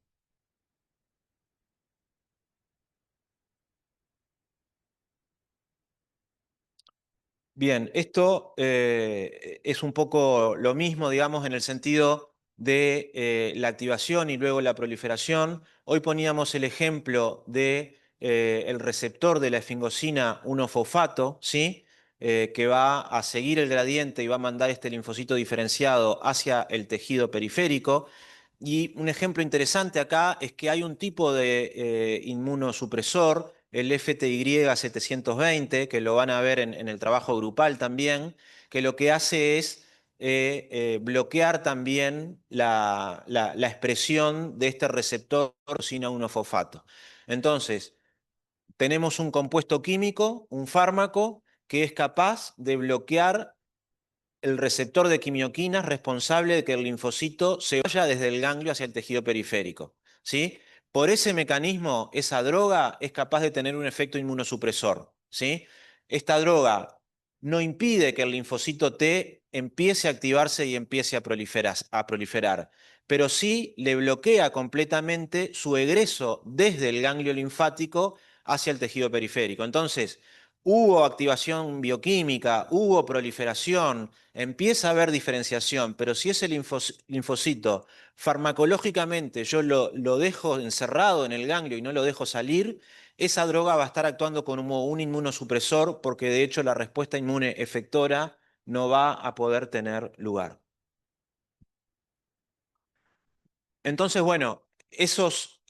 Bien, esto es un poco lo mismo, digamos, en el sentido de la activación y luego la proliferación. Hoy poníamos el ejemplo de el receptor de la esfingosina 1-fosfato, ¿sí? Que va a seguir el gradiente y va a mandar este linfocito diferenciado hacia el tejido periférico. Y un ejemplo interesante acá es que hay un tipo de inmunosupresor, el FTY720, que lo van a ver en el trabajo grupal también, que lo que hace es bloquear también la expresión de este receptor porcina 1-fosfato. Entonces, tenemos un compuesto químico, un fármaco, que es capaz de bloquear el receptor de quimioquinas responsable de que el linfocito se vaya desde el ganglio hacia el tejido periférico, ¿sí? Por ese mecanismo, esa droga es capaz de tener un efecto inmunosupresor, ¿sí? Esta droga no impide que el linfocito T empiece a activarse y empiece a proliferar, pero sí le bloquea completamente su egreso desde el ganglio linfático hacia el tejido periférico. Entonces, hubo activación bioquímica, hubo proliferación, empieza a haber diferenciación, pero si ese linfocito farmacológicamente yo lo dejo encerrado en el ganglio y no lo dejo salir, esa droga va a estar actuando como un inmunosupresor porque de hecho la respuesta inmune efectora no va a poder tener lugar. Entonces, bueno, esos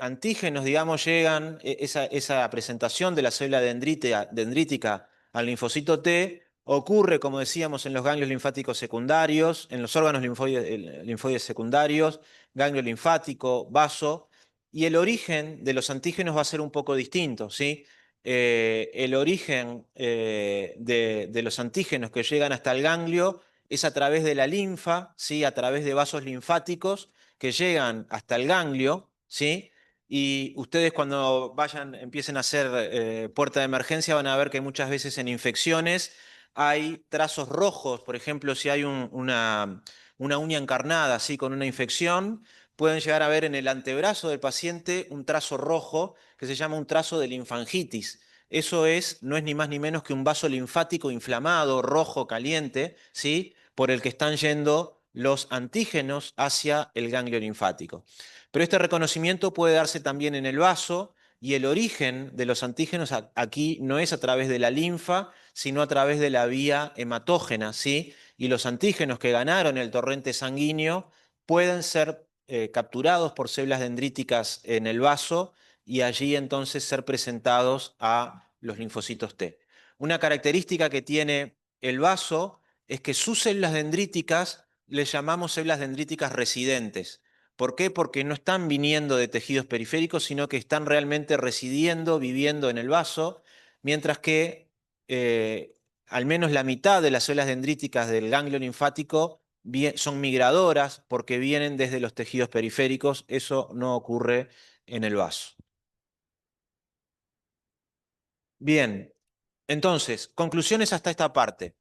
antígenos, digamos, llegan, esa presentación de la célula dendrítica al linfocito T ocurre, como decíamos, en los ganglios linfáticos secundarios, en los órganos linfoides secundarios, ganglio linfático, vaso, y el origen de los antígenos va a ser un poco distinto, ¿sí? El origen de los antígenos que llegan hasta el ganglio es a través de la linfa, ¿sí? A través de vasos linfáticos que llegan hasta el ganglio, ¿sí? Y ustedes cuando empiecen a hacer puerta de emergencia van a ver que muchas veces en infecciones hay trazos rojos, por ejemplo, si hay una uña encarnada, así con una infección, pueden llegar a ver en el antebrazo del paciente un trazo rojo que se llama un trazo de linfangitis. Eso no es ni más ni menos que un vaso linfático inflamado, rojo, caliente, ¿sí? Por el que están yendo los antígenos hacia el ganglio linfático. Pero este reconocimiento puede darse también en el vaso y el origen de los antígenos aquí no es a través de la linfa, sino a través de la vía hematógena, ¿sí? Y los antígenos que ganaron el torrente sanguíneo pueden ser capturados por células dendríticas en el vaso y allí entonces ser presentados a los linfocitos T. Una característica que tiene el vaso es que sus células dendríticas les llamamos células dendríticas residentes. ¿Por qué? Porque no están viniendo de tejidos periféricos, sino que están realmente residiendo, viviendo en el vaso, mientras que al menos la mitad de las células dendríticas del ganglio linfático son migradoras porque vienen desde los tejidos periféricos. Eso no ocurre en el vaso. Bien, entonces, conclusiones hasta esta parte.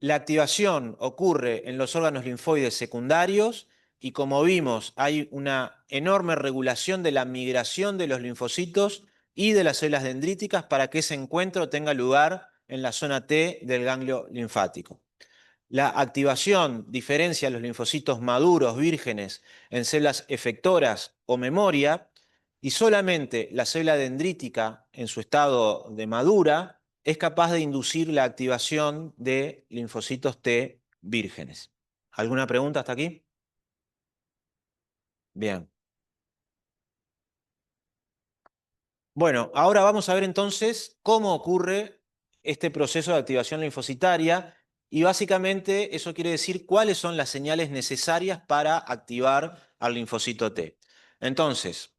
La activación ocurre en los órganos linfoides secundarios y como vimos hay una enorme regulación de la migración de los linfocitos y de las células dendríticas para que ese encuentro tenga lugar en la zona T del ganglio linfático. La activación diferencia los linfocitos maduros, vírgenes, en células efectoras o memoria, y solamente la célula dendrítica en su estado de madura es capaz de inducir la activación de linfocitos T vírgenes. ¿Alguna pregunta hasta aquí? Bien. Bueno, ahora vamos a ver entonces cómo ocurre este proceso de activación linfocitaria y básicamente eso quiere decir cuáles son las señales necesarias para activar al linfocito T. Entonces,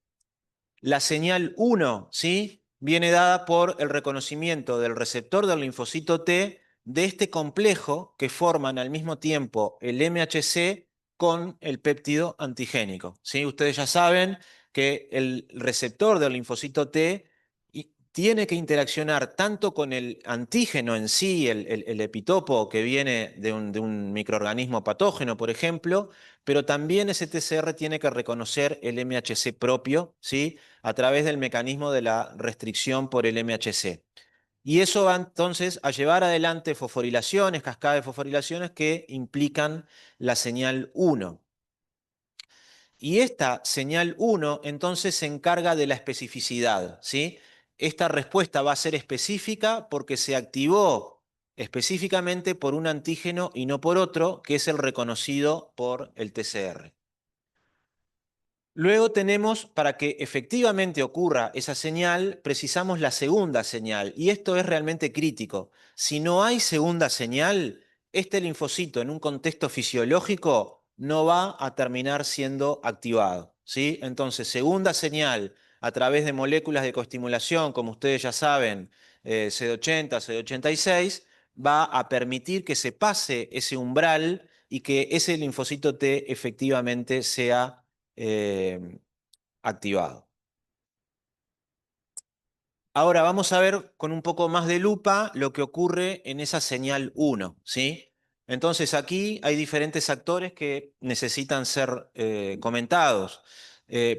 la señal 1, ¿sí? Viene dada por el reconocimiento del receptor del linfocito T de este complejo que forman al mismo tiempo el MHC con el péptido antigénico, ¿sí? Ustedes ya saben que el receptor del linfocito T tiene que interaccionar tanto con el antígeno en sí, el epitopo que viene de un microorganismo patógeno, por ejemplo, pero también ese TCR tiene que reconocer el MHC propio, ¿sí? A través del mecanismo de la restricción por el MHC. Y eso va entonces a llevar adelante fosforilaciones, cascadas de fosforilaciones que implican la señal 1. Y esta señal 1 entonces se encarga de la especificidad, ¿sí? Esta respuesta va a ser específica porque se activó específicamente por un antígeno y no por otro, que es el reconocido por el TCR. Luego tenemos, para que efectivamente ocurra esa señal, precisamos la segunda señal, y esto es realmente crítico. Si no hay segunda señal, este linfocito en un contexto fisiológico no va a terminar siendo activado, ¿sí? Entonces, segunda señal a través de moléculas de coestimulación, como ustedes ya saben, CD80, CD86, va a permitir que se pase ese umbral y que ese linfocito T efectivamente sea activado. Ahora vamos a ver con un poco más de lupa lo que ocurre en esa señal 1, ¿sí? Entonces aquí hay diferentes actores que necesitan ser comentados.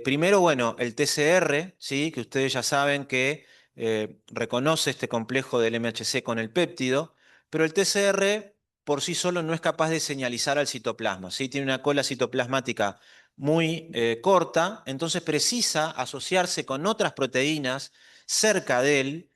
Primero, bueno, el TCR, ¿sí? Que ustedes ya saben que reconoce este complejo del MHC con el péptido, pero el TCR por sí solo no es capaz de señalizar al citoplasma, ¿sí? Tiene una cola citoplasmática muy corta, entonces precisa asociarse con otras proteínas cerca de él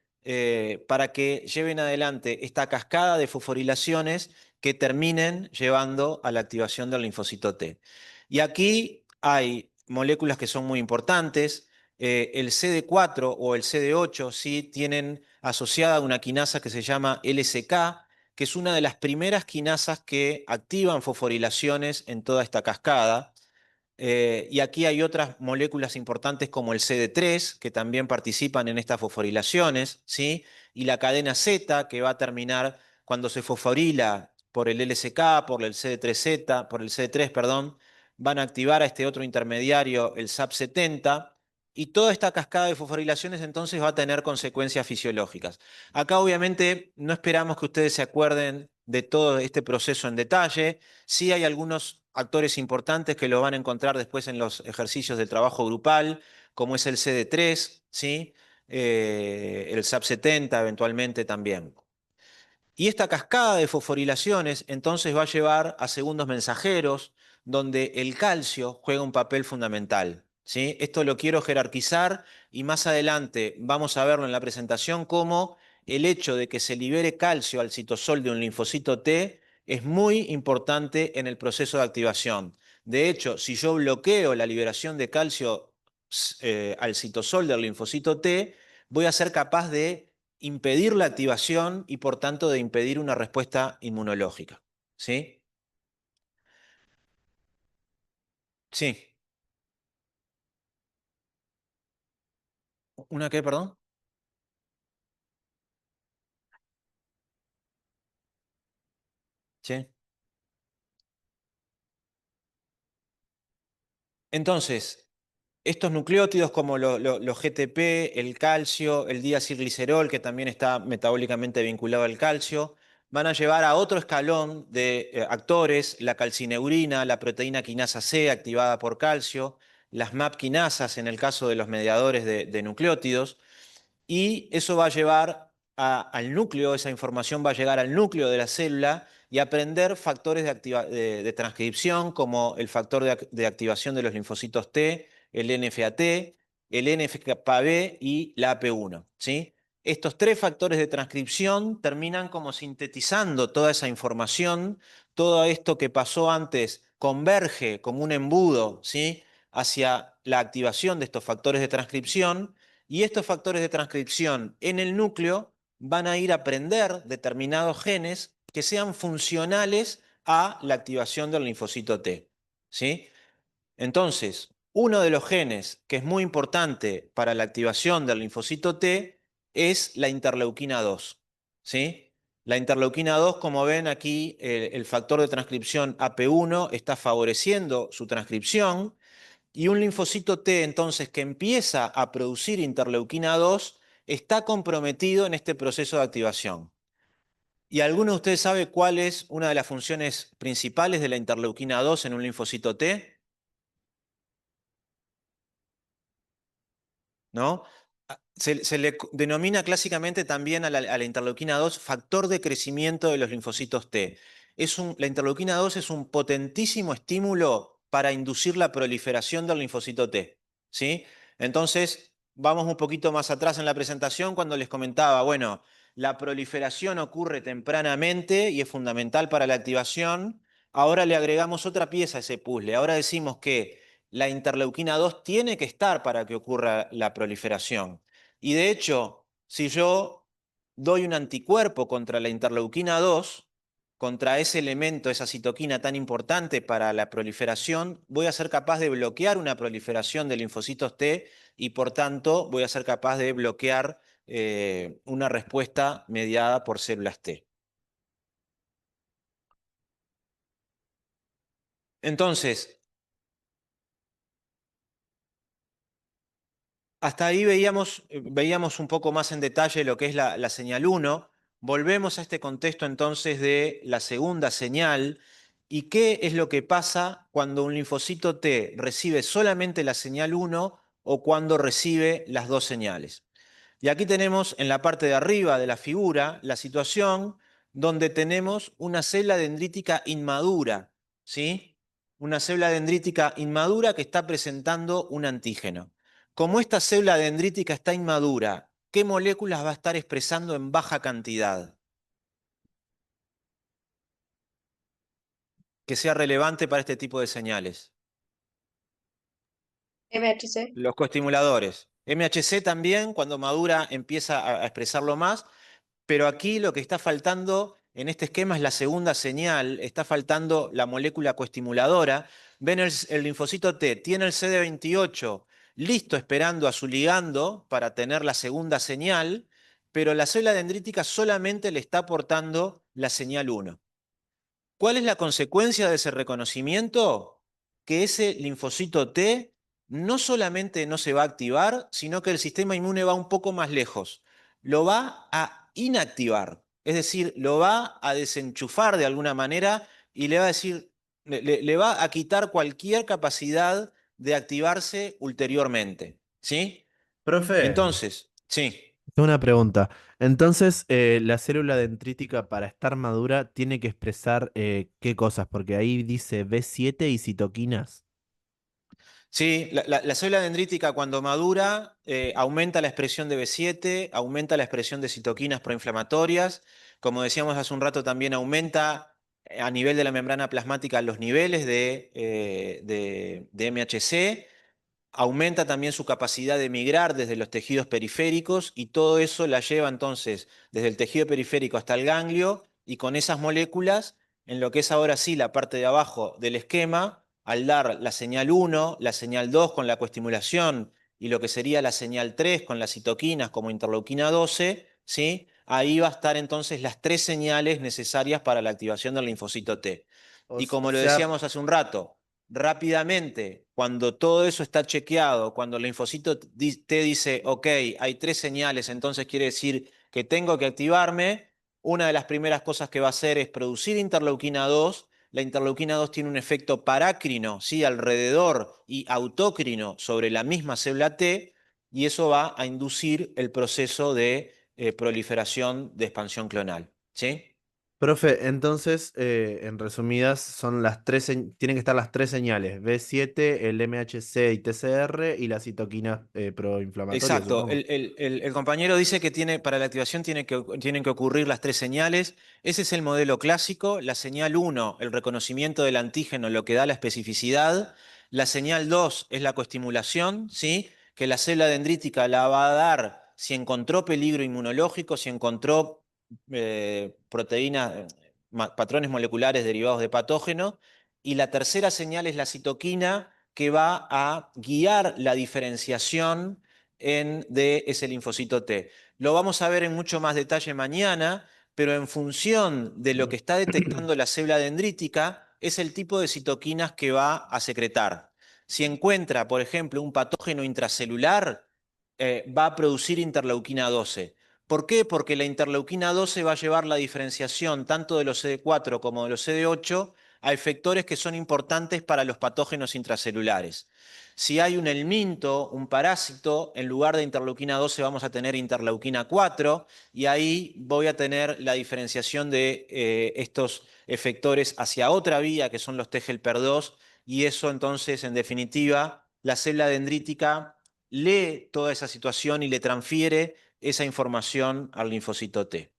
para que lleven adelante esta cascada de fosforilaciones que terminen llevando a la activación del linfocito T. Y aquí hay moléculas que son muy importantes. El CD4 o el CD8 sí tienen asociada una quinasa que se llama LSK, que es una de las primeras quinasas que activan fosforilaciones en toda esta cascada. Y aquí hay otras moléculas importantes como el CD3, que también participan en estas fosforilaciones, ¿sí? Y la cadena Z, que va a terminar cuando se fosforila por el LSK, por el CD3Z, por el CD3, perdón, van a activar a este otro intermediario, el SAP70, y toda esta cascada de fosforilaciones entonces va a tener consecuencias fisiológicas. Acá obviamente no esperamos que ustedes se acuerden de todo este proceso en detalle. Sí hay algunos actores importantes que lo van a encontrar después en los ejercicios del trabajo grupal, como es el CD3, ¿sí? El SAP70 eventualmente también. Y esta cascada de fosforilaciones entonces va a llevar a segundos mensajeros, donde el calcio juega un papel fundamental, ¿sí? Esto lo quiero jerarquizar y más adelante vamos a verlo en la presentación como el hecho de que se libere calcio al citosol de un linfocito T es muy importante en el proceso de activación. De hecho, si yo bloqueo la liberación de calcio al citosol del linfocito T, voy a ser capaz de impedir la activación y por tanto de impedir una respuesta inmunológica. ¿Sí? Sí. ¿Una qué, perdón? Sí. Entonces, estos nucleótidos como los GTP, el calcio, el diacilglicerol, que también está metabólicamente vinculado al calcio, van a llevar a otro escalón de actores, la calcineurina, la proteína quinasa C activada por calcio, las MAP quinasas en el caso de los mediadores de nucleótidos, y eso va a llevar al núcleo, esa información va a llegar al núcleo de la célula y aprender factores de transcripción como el factor de activación de los linfocitos T, el NFAT, el NFKB y la AP1, ¿sí? Estos tres factores de transcripción terminan como sintetizando toda esa información, todo esto que pasó antes converge como un embudo, ¿sí? Hacia la activación de estos factores de transcripción y estos factores de transcripción en el núcleo van a ir a prender determinados genes que sean funcionales a la activación del linfocito T, ¿sí? Entonces, uno de los genes que es muy importante para la activación del linfocito T es la interleuquina 2, ¿sí? La interleuquina 2, como ven aquí, el factor de transcripción AP1 está favoreciendo su transcripción y un linfocito T, entonces, que empieza a producir interleuquina 2, está comprometido en este proceso de activación. ¿Y alguno de ustedes sabe cuál es una de las funciones principales de la interleuquina 2 en un linfocito T? ¿No? Se le denomina clásicamente también a la interleuquina 2 factor de crecimiento de los linfocitos T. La interleuquina 2 es un potentísimo estímulo para inducir la proliferación del linfocito T, ¿sí? Entonces, vamos un poquito más atrás en la presentación cuando les comentaba, bueno, la proliferación ocurre tempranamente y es fundamental para la activación. Ahora le agregamos otra pieza a ese puzzle. Ahora decimos que la interleuquina 2 tiene que estar para que ocurra la proliferación. Y de hecho, si yo doy un anticuerpo contra la interleuquina 2, contra ese elemento, esa citoquina tan importante para la proliferación, voy a ser capaz de bloquear una proliferación de linfocitos T y por tanto voy a ser capaz de bloquear una respuesta mediada por células T. Entonces, hasta ahí veíamos un poco más en detalle lo que es la señal 1. Volvemos a este contexto entonces de la segunda señal. ¿Y qué es lo que pasa cuando un linfocito T recibe solamente la señal 1 o cuando recibe las dos señales? Y aquí tenemos en la parte de arriba de la figura la situación donde tenemos una célula dendrítica inmadura, ¿sí? Una célula dendrítica inmadura que está presentando un antígeno. Como esta célula dendrítica está inmadura, ¿qué moléculas va a estar expresando en baja cantidad? Que sea relevante para este tipo de señales. MHC. Los coestimuladores. MHC también, cuando madura, empieza a expresarlo más, pero aquí lo que está faltando en este esquema es la segunda señal, está faltando la molécula coestimuladora. Ven el linfocito T, tiene el CD28 listo esperando a su ligando para tener la segunda señal, pero la célula dendrítica solamente le está aportando la señal 1. ¿Cuál es la consecuencia de ese reconocimiento? Que ese linfocito T no solamente no se va a activar, sino que el sistema inmune va un poco más lejos. Lo va a inactivar, es decir, lo va a desenchufar de alguna manera y le va a decir, le va a quitar cualquier capacidad de activarse ulteriormente. ¿Sí? Profe, Entonces, sí. tengo una pregunta. Entonces, la célula dendrítica para estar madura tiene que expresar qué cosas, porque ahí dice B7 y citoquinas. Sí, la célula dendrítica cuando madura aumenta la expresión de B7, aumenta la expresión de citoquinas proinflamatorias. Como decíamos hace un rato, también aumenta a nivel de la membrana plasmática los niveles de MHC. Aumenta también su capacidad de migrar desde los tejidos periféricos y todo eso la lleva entonces desde el tejido periférico hasta el ganglio y con esas moléculas, en lo que es ahora sí la parte de abajo del esquema, al dar la señal 1, la señal 2 con la coestimulación y lo que sería la señal 3 con las citoquinas como interleuquina 12, ¿sí? Ahí va a estar entonces las tres señales necesarias para la activación del linfocito T. O Y como lo sea, decíamos hace un rato, rápidamente, cuando todo eso está chequeado, cuando el linfocito te dice, ok, hay tres señales, entonces quiere decir que tengo que activarme, una de las primeras cosas que va a hacer es producir interleuquina 2. La interleuquina 2 tiene un efecto parácrino, ¿sí? Alrededor y autócrino sobre la misma célula T, y eso va a inducir el proceso de proliferación de expansión clonal. ¿Sí? profe, entonces, en resumidas, son tienen que estar las tres señales, B7, el MHC y TCR y las citoquinas proinflamatorias, Exacto. supongo. El compañero dice que para la activación tienen que ocurrir las tres señales. Ese es el modelo clásico. La señal 1, el reconocimiento del antígeno, lo que da la especificidad. La señal 2 es la coestimulación, ¿sí? Que la célula dendrítica la va a dar si encontró peligro inmunológico, si encontró proteínas, patrones moleculares derivados de patógeno. Y la tercera señal es la citoquina, que va a guiar la diferenciación de ese linfocito T. Lo vamos a ver en mucho más detalle mañana, pero en función de lo que está detectando la célula dendrítica, es el tipo de citoquinas que va a secretar. Si encuentra, por ejemplo, un patógeno intracelular, va a producir interleuquina 12. ¿Por qué? Porque la interleuquina 12 va a llevar la diferenciación tanto de los CD4 como de los CD8 a efectores que son importantes para los patógenos intracelulares. Si hay un helminto, un parásito, en lugar de interleuquina 12 vamos a tener interleuquina 4 y ahí voy a tener la diferenciación de estos efectores hacia otra vía que son los T-helper 2 y eso entonces en definitiva la célula dendrítica lee toda esa situación y le transfiere esa información al linfocito T.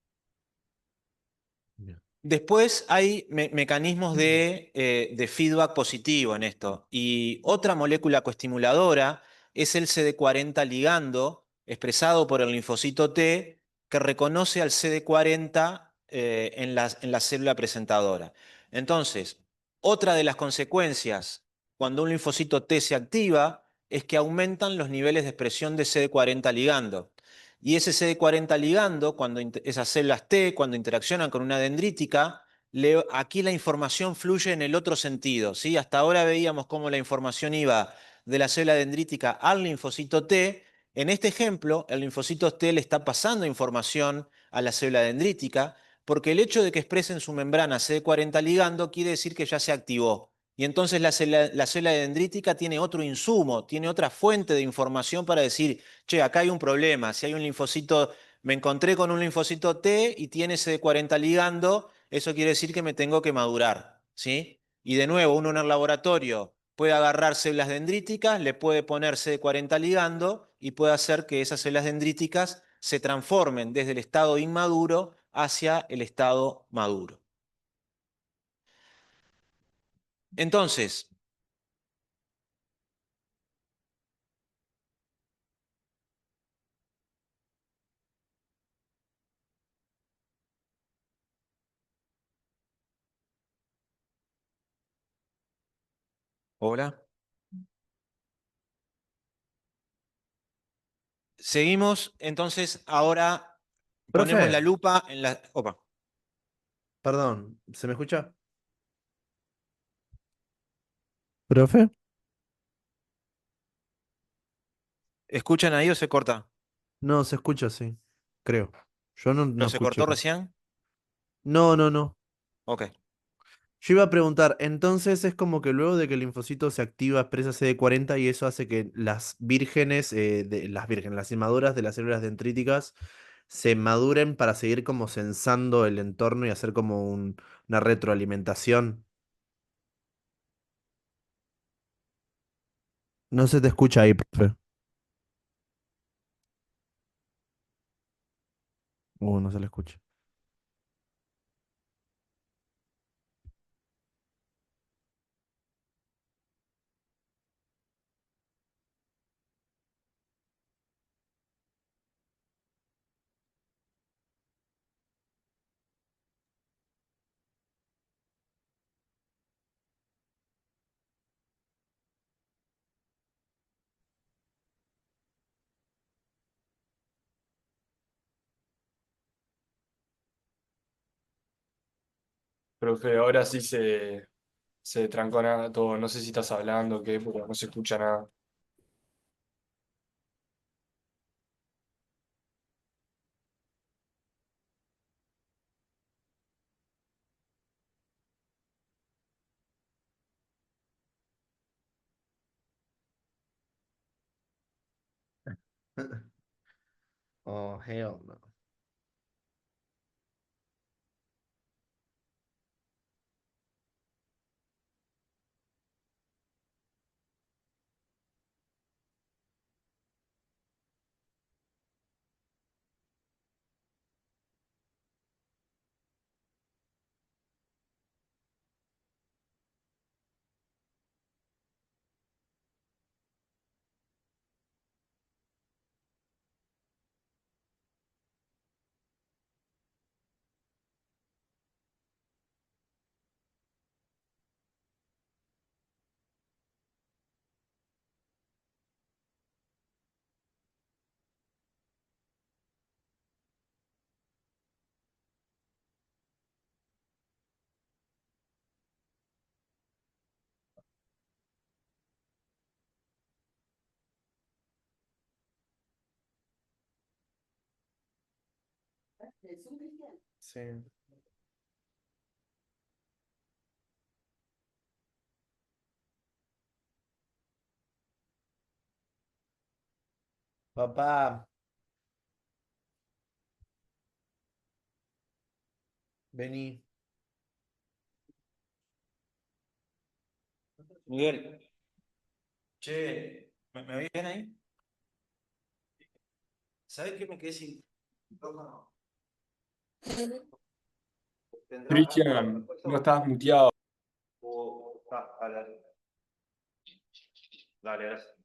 Bien. Después hay mecanismos de feedback positivo en esto. Y otra molécula coestimuladora es el CD40 ligando, expresado por el linfocito T, que reconoce al CD40 en la célula presentadora. Entonces, otra de las consecuencias cuando un linfocito T se activa es que aumentan los niveles de expresión de CD40 ligando. Y ese CD40 ligando, cuando esas células T, cuando interaccionan con una dendrítica, aquí la información fluye en el otro sentido, ¿sí? Hasta ahora veíamos cómo la información iba de la célula dendrítica al linfocito T. En este ejemplo, el linfocito T le está pasando información a la célula dendrítica, porque el hecho de que expresen su membrana CD40 ligando quiere decir que ya se activó. Y entonces la célula dendrítica tiene otro insumo, tiene otra fuente de información para decir, che, acá hay un problema. Si hay un linfocito, me encontré con un linfocito T y tiene CD40 ligando, eso quiere decir que me tengo que madurar, ¿sí? Y de nuevo, uno en el laboratorio puede agarrar células dendríticas, le puede poner CD40 ligando y puede hacer que esas células dendríticas se transformen desde el estado inmaduro hacia el estado maduro. Entonces, hola. Seguimos, entonces ahora ponemos la Profe, lupa en la... Opa, perdón, ¿se me escucha? ¿Profe? ¿escuchan ahí o se corta? No, se escucha, sí, creo. Yo no ¿No se escuché. cortó recién? No, no, no. Ok. Yo iba a preguntar, entonces es como que luego de que el linfocito se activa, expresa CD40 y eso hace que las vírgenes, las inmaduras de las células dendríticas se maduren para seguir como sensando el entorno y hacer como una retroalimentación. No se te escucha ahí, profe. No se le escucha. Profe, ahora sí se trancó nada, todo. No sé si estás hablando o qué, porque no se escucha nada. Oh, hell no. Sí. Papá, vení. Miguel, che, ¿me oís bien ahí? ¿Sabés qué me quedé sin micrófono? ¿Tendrás algo Cristian, no puesto? estás muteado. Dale, dale, gracias.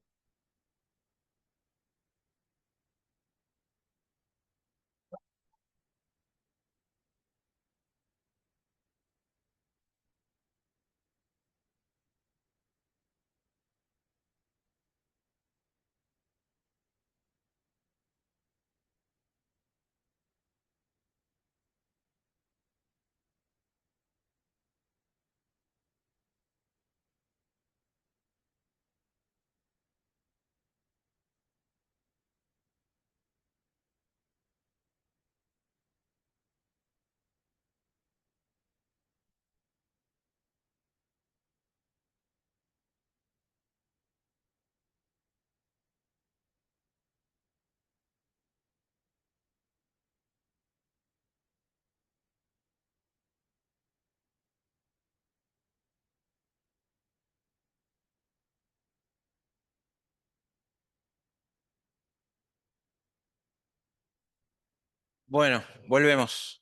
Bueno, volvemos.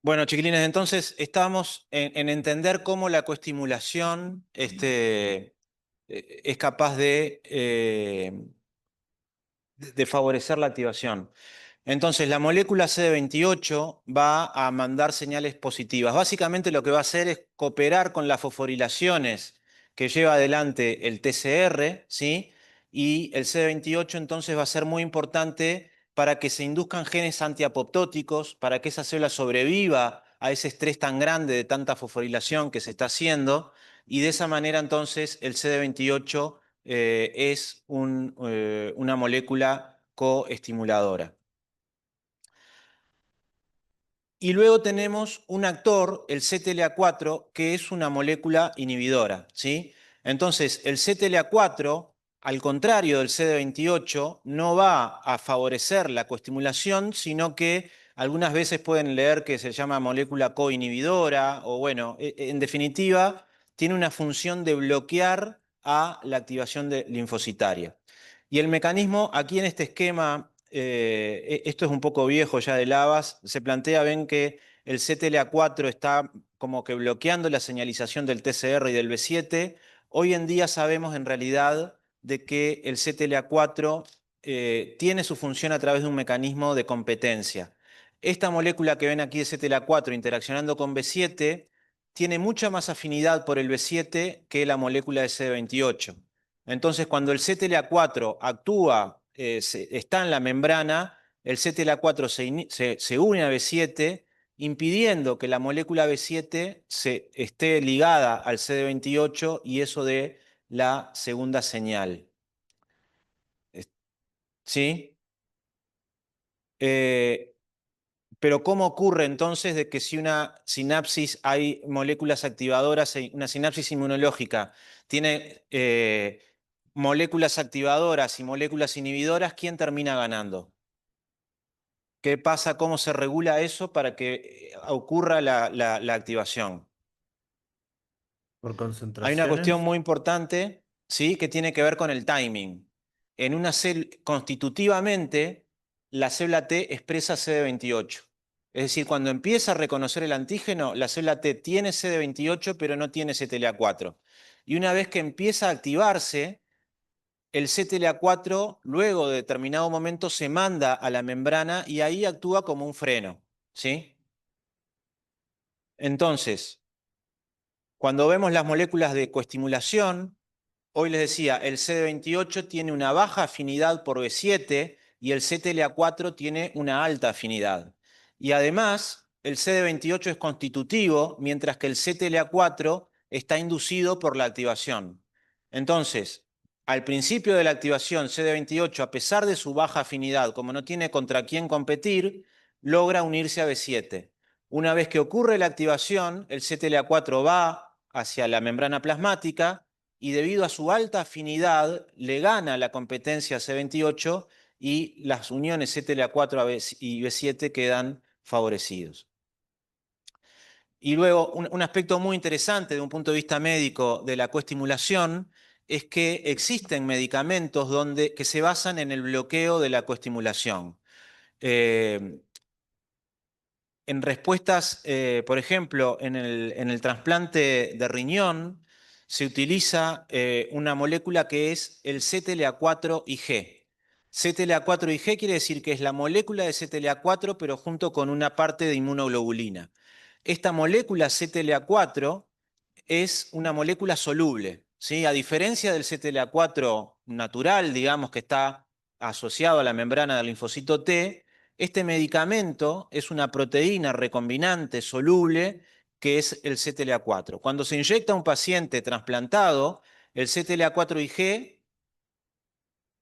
Bueno, chiquilines, entonces estamos en entender cómo la coestimulación es capaz de favorecer la activación. Entonces, la molécula CD28 va a mandar señales positivas. Básicamente lo que va a hacer es cooperar con las fosforilaciones que lleva adelante el TCR, ¿sí? Y el CD28 entonces va a ser muy importante para que se induzcan genes antiapoptóticos, para que esa célula sobreviva a ese estrés tan grande de tanta fosforilación que se está haciendo, y de esa manera entonces el CD28 es una molécula coestimuladora. Y luego tenemos un actor, el CTLA4, que es una molécula inhibidora, ¿sí? Entonces, el CTLA4, al contrario del CD28, no va a favorecer la coestimulación, sino que algunas veces pueden leer que se llama molécula coinhibidora, o bueno, en definitiva, tiene una función de bloquear a la activación linfocitaria. Y el mecanismo aquí en este esquema, esto es un poco viejo ya de Lavas, se plantea, ven que el CTLA4 está como que bloqueando la señalización del TCR y del B7. Hoy en día sabemos en realidad de que el CTLA4 tiene su función a través de un mecanismo de competencia. Esta molécula que ven aquí de CTLA4 interaccionando con B7 tiene mucha más afinidad por el B7 que la molécula de CD28. Entonces, cuando el CTLA4 actúa, está en la membrana, el CTLA4 se une a B7, impidiendo que la molécula B7 esté ligada al CD28 y eso dé la segunda señal. ¿Sí? Eh, pero ¿cómo ocurre entonces de que si una sinapsis hay moléculas activadoras, una sinapsis inmunológica tiene moléculas activadoras y moléculas inhibidoras, ¿quién termina ganando? ¿Qué pasa? ¿Cómo se regula eso para que ocurra la activación? Por Hay una cuestión concentraciones. muy importante, ¿sí? Que tiene que ver con el timing. En una célula, constitutivamente, la célula T expresa CD28. Es decir, cuando empieza a reconocer el antígeno, la célula T tiene CD28, pero no tiene CTLA4. Y una vez que empieza a activarse, el CTLA4, luego de determinado momento, se manda a la membrana y ahí actúa como un freno, ¿sí? Entonces, cuando vemos las moléculas de coestimulación, hoy les decía, el CD28 tiene una baja afinidad por B7 y el CTLA4 tiene una alta afinidad. Y además, el CD28 es constitutivo, mientras que el CTLA4 está inducido por la activación. Entonces, al principio de la activación, CD28, a pesar de su baja afinidad, como no tiene contra quién competir, logra unirse a B7. Una vez que ocurre la activación, el CTLA4 va hacia la membrana plasmática y debido a su alta afinidad le gana la competencia C28 y las uniones CTLA4 y B7 quedan favorecidos. Y luego, un aspecto muy interesante de un punto de vista médico de la coestimulación es que existen medicamentos que se basan en el bloqueo de la coestimulación. Eh, en respuestas, por ejemplo, en el trasplante de riñón se utiliza una molécula que es el CTLA4-IG. CTLA4-IG quiere decir que es la molécula de CTLA4 pero junto con una parte de inmunoglobulina. Esta molécula CTLA4 es una molécula soluble, ¿sí? A diferencia del CTLA4 natural, digamos, que está asociado a la membrana del linfocito T, este medicamento es una proteína recombinante soluble que es el CTLA4. Cuando se inyecta a un paciente trasplantado, el CTLA4-IG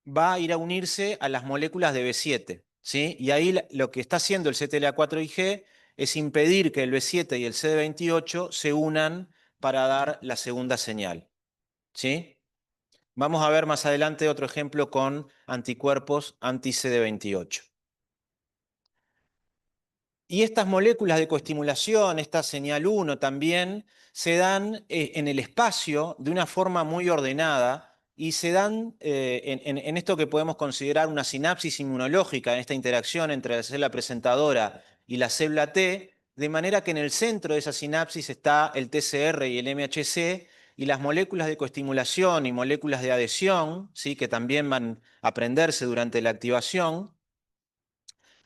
va a ir a unirse a las moléculas de B7, ¿sí? Y ahí lo que está haciendo el CTLA4-IG es impedir que el B7 y el CD28 se unan para dar la segunda señal, ¿sí? Vamos a ver más adelante otro ejemplo con anticuerpos anti-CD28. Y estas moléculas de coestimulación, esta señal 1 también, se dan en el espacio de una forma muy ordenada y se dan en esto que podemos considerar una sinapsis inmunológica, en esta interacción entre la célula presentadora y la célula T, de manera que en el centro de esa sinapsis está el TCR y el MHC, y las moléculas de coestimulación y moléculas de adhesión, ¿sí?, que también van a prenderse durante la activación,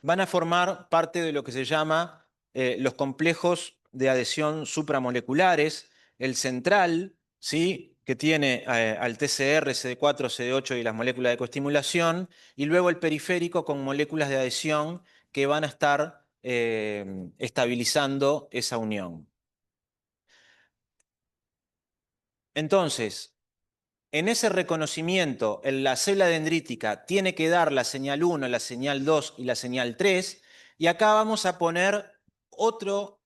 van a formar parte de lo que se llama los complejos de adhesión supramoleculares, el central, ¿sí?, que tiene al TCR, CD4, CD8 y las moléculas de coestimulación, y luego el periférico con moléculas de adhesión que van a estar estabilizando esa unión. Entonces, en ese reconocimiento, la célula dendrítica tiene que dar la señal 1, la señal 2 y la señal 3, y acá vamos a poner otro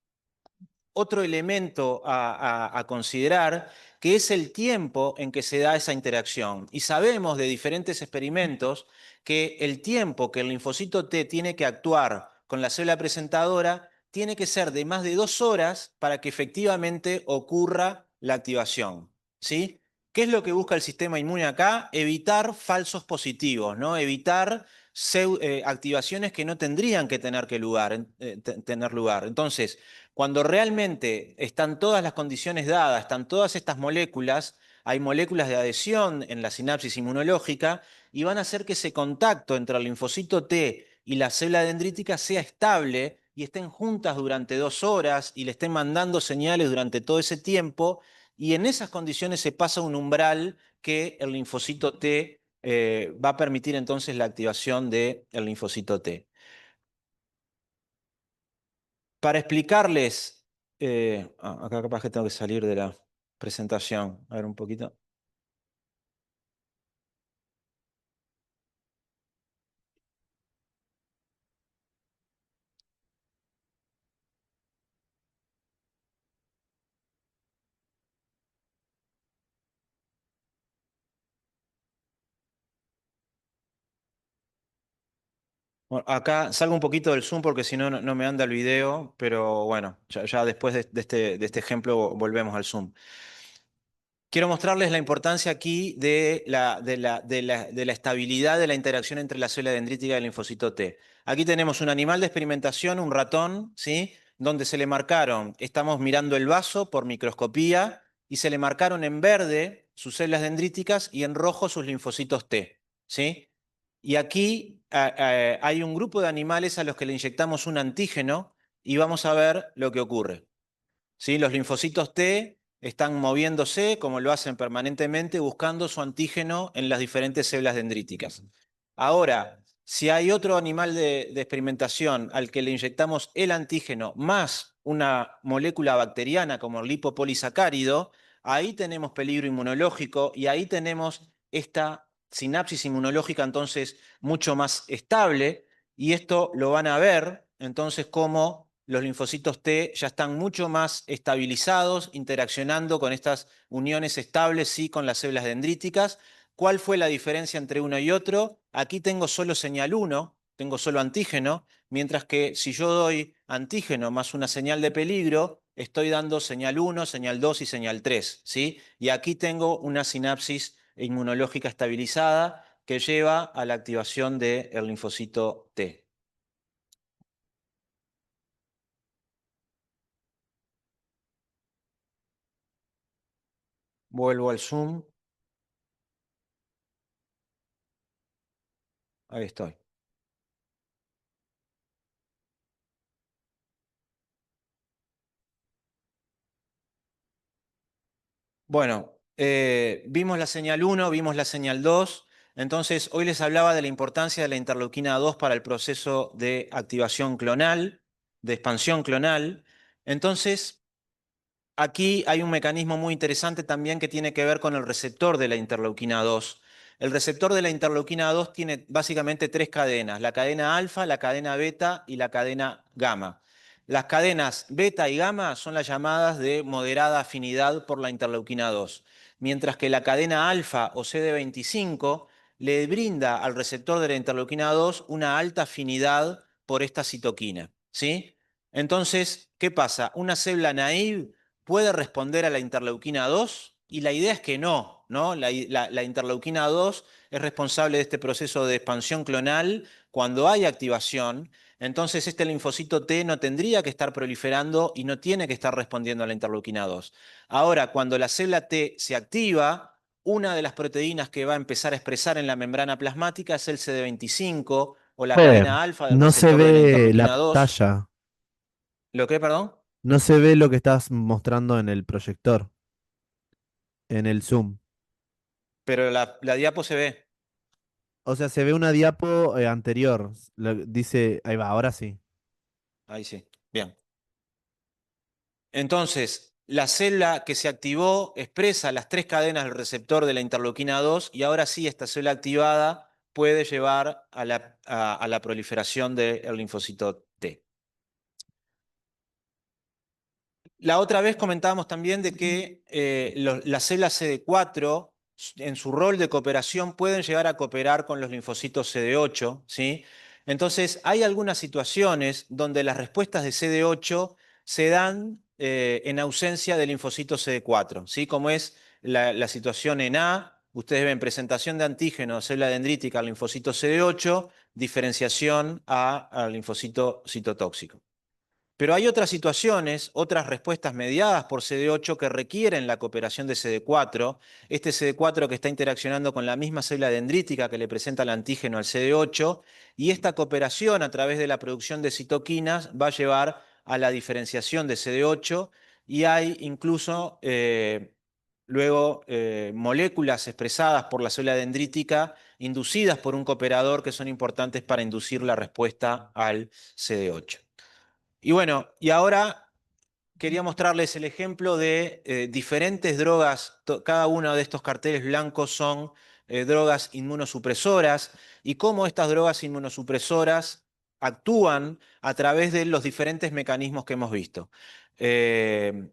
elemento a considerar, que es el tiempo en que se da esa interacción. Y sabemos de diferentes experimentos que el tiempo que el linfocito T tiene que actuar con la célula presentadora tiene que ser de más de 2 horas para que efectivamente ocurra la activación, ¿sí? ¿Qué es lo que busca el sistema inmune acá? Evitar falsos positivos, ¿no? Evitar activaciones que no tendrían que tener lugar. Entonces, cuando realmente están todas las condiciones dadas, están todas estas moléculas, hay moléculas de adhesión en la sinapsis inmunológica y van a hacer que ese contacto entre el linfocito T y la célula dendrítica sea estable y estén juntas durante 2 horas y le estén mandando señales durante todo ese tiempo, y en esas condiciones se pasa un umbral que el linfocito T va a permitir entonces la activación del linfocito T. Para explicarles, acá capaz que tengo que salir de la presentación, a ver un poquito. Bueno, acá salgo un poquito del Zoom porque si no, no me anda el video, pero bueno, ya después de este ejemplo volvemos al Zoom. Quiero mostrarles la importancia aquí de la estabilidad de la interacción entre la célula dendrítica y el linfocito T. Aquí tenemos un animal de experimentación, un ratón, ¿sí?, donde se le marcaron, estamos mirando el vaso por microscopía, y se le marcaron en verde sus células dendríticas y en rojo sus linfocitos T, ¿sí? Y aquí hay un grupo de animales a los que le inyectamos un antígeno y vamos a ver lo que ocurre. ¿Sí? Los linfocitos T están moviéndose, como lo hacen permanentemente, buscando su antígeno en las diferentes células dendríticas. Ahora, si hay otro animal de experimentación al que le inyectamos el antígeno más una molécula bacteriana como el lipopolisacárido, ahí tenemos peligro inmunológico y ahí tenemos esta sinapsis inmunológica entonces mucho más estable, y esto lo van a ver entonces como los linfocitos T ya están mucho más estabilizados, interaccionando con estas uniones estables, sí, con las células dendríticas. ¿Cuál fue la diferencia entre uno y otro? Aquí tengo solo señal 1, tengo solo antígeno, mientras que si yo doy antígeno más una señal de peligro, estoy dando señal 1, señal 2 y señal 3, ¿sí? Y aquí tengo una sinapsis inmunológica estabilizada que lleva a la activación del linfocito T. Vuelvo al Zoom. Ahí estoy. Bueno, vimos la señal 1, vimos la señal 2. Entonces, hoy les hablaba de la importancia de la interleuquina 2 para el proceso de activación clonal, de expansión clonal. Entonces, aquí hay un mecanismo muy interesante también que tiene que ver con el receptor de la interleuquina 2. El receptor de la interleuquina 2 tiene básicamente 3 cadenas: la cadena alfa, la cadena beta y la cadena gamma. Las cadenas beta y gamma son las llamadas de moderada afinidad por la interleuquina 2, mientras que la cadena alfa o CD25 le brinda al receptor de la interleuquina 2 una alta afinidad por esta citoquina, ¿sí? Entonces, ¿qué pasa? Una célula naive puede responder a la interleuquina 2, y la idea es que no, ¿no? La interleuquina 2 es responsable de este proceso de expansión clonal cuando hay activación. Entonces este linfocito T no tendría que estar proliferando y no tiene que estar respondiendo a la interleuquina 2. Ahora, cuando la célula T se activa, una de las proteínas que va a empezar a expresar en la membrana plasmática es el CD25 o la Joder, cadena alfa del no se receptor de la ve la interleuquina 2. pantalla. ¿Lo qué, perdón? No se ve lo que estás mostrando en el proyector, en el Zoom. Pero la diapo se ve. O sea, se ve una diapo anterior. Dice, ahí va, ahora sí. Ahí sí. Bien. Entonces, la célula que se activó expresa las tres cadenas del receptor de la interleuquina 2 y ahora sí esta célula activada puede llevar a la proliferación del linfocito T. La otra vez comentábamos también de que las células CD4 en su rol de cooperación pueden llegar a cooperar con los linfocitos CD8, ¿sí? Entonces, hay algunas situaciones donde las respuestas de CD8 se dan en ausencia de linfocitos CD4, ¿sí? Como es la situación en A, ustedes ven presentación de antígeno, célula dendrítica al linfocito CD8, diferenciación al linfocito citotóxico. Pero hay otras situaciones, otras respuestas mediadas por CD8 que requieren la cooperación de CD4. Este CD4 que está interaccionando con la misma célula dendrítica que le presenta el antígeno al CD8, y esta cooperación a través de la producción de citoquinas va a llevar a la diferenciación de CD8 y hay incluso luego moléculas expresadas por la célula dendrítica inducidas por un cooperador que son importantes para inducir la respuesta al CD8. Y bueno, y ahora quería mostrarles el ejemplo de diferentes drogas. Cada uno de estos carteles blancos son drogas inmunosupresoras y cómo estas drogas inmunosupresoras actúan a través de los diferentes mecanismos que hemos visto. Eh,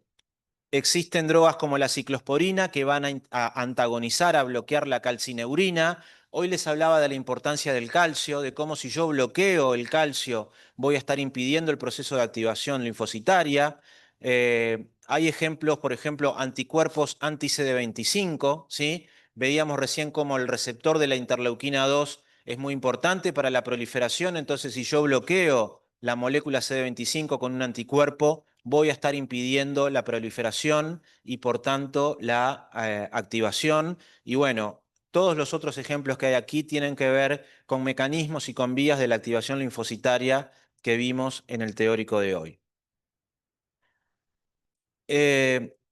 Existen drogas como la ciclosporina que van a antagonizar, a bloquear la calcineurina. Hoy les hablaba de la importancia del calcio, de cómo si yo bloqueo el calcio voy a estar impidiendo el proceso de activación linfocitaria. Hay ejemplos, por ejemplo, anticuerpos anti-CD25, ¿sí? Veíamos recién cómo el receptor de la interleuquina 2 es muy importante para la proliferación, entonces si yo bloqueo la molécula CD25 con un anticuerpo, voy a estar impidiendo la proliferación y por tanto la activación. Y bueno, todos los otros ejemplos que hay aquí tienen que ver con mecanismos y con vías de la activación linfocitaria que vimos en el teórico de hoy.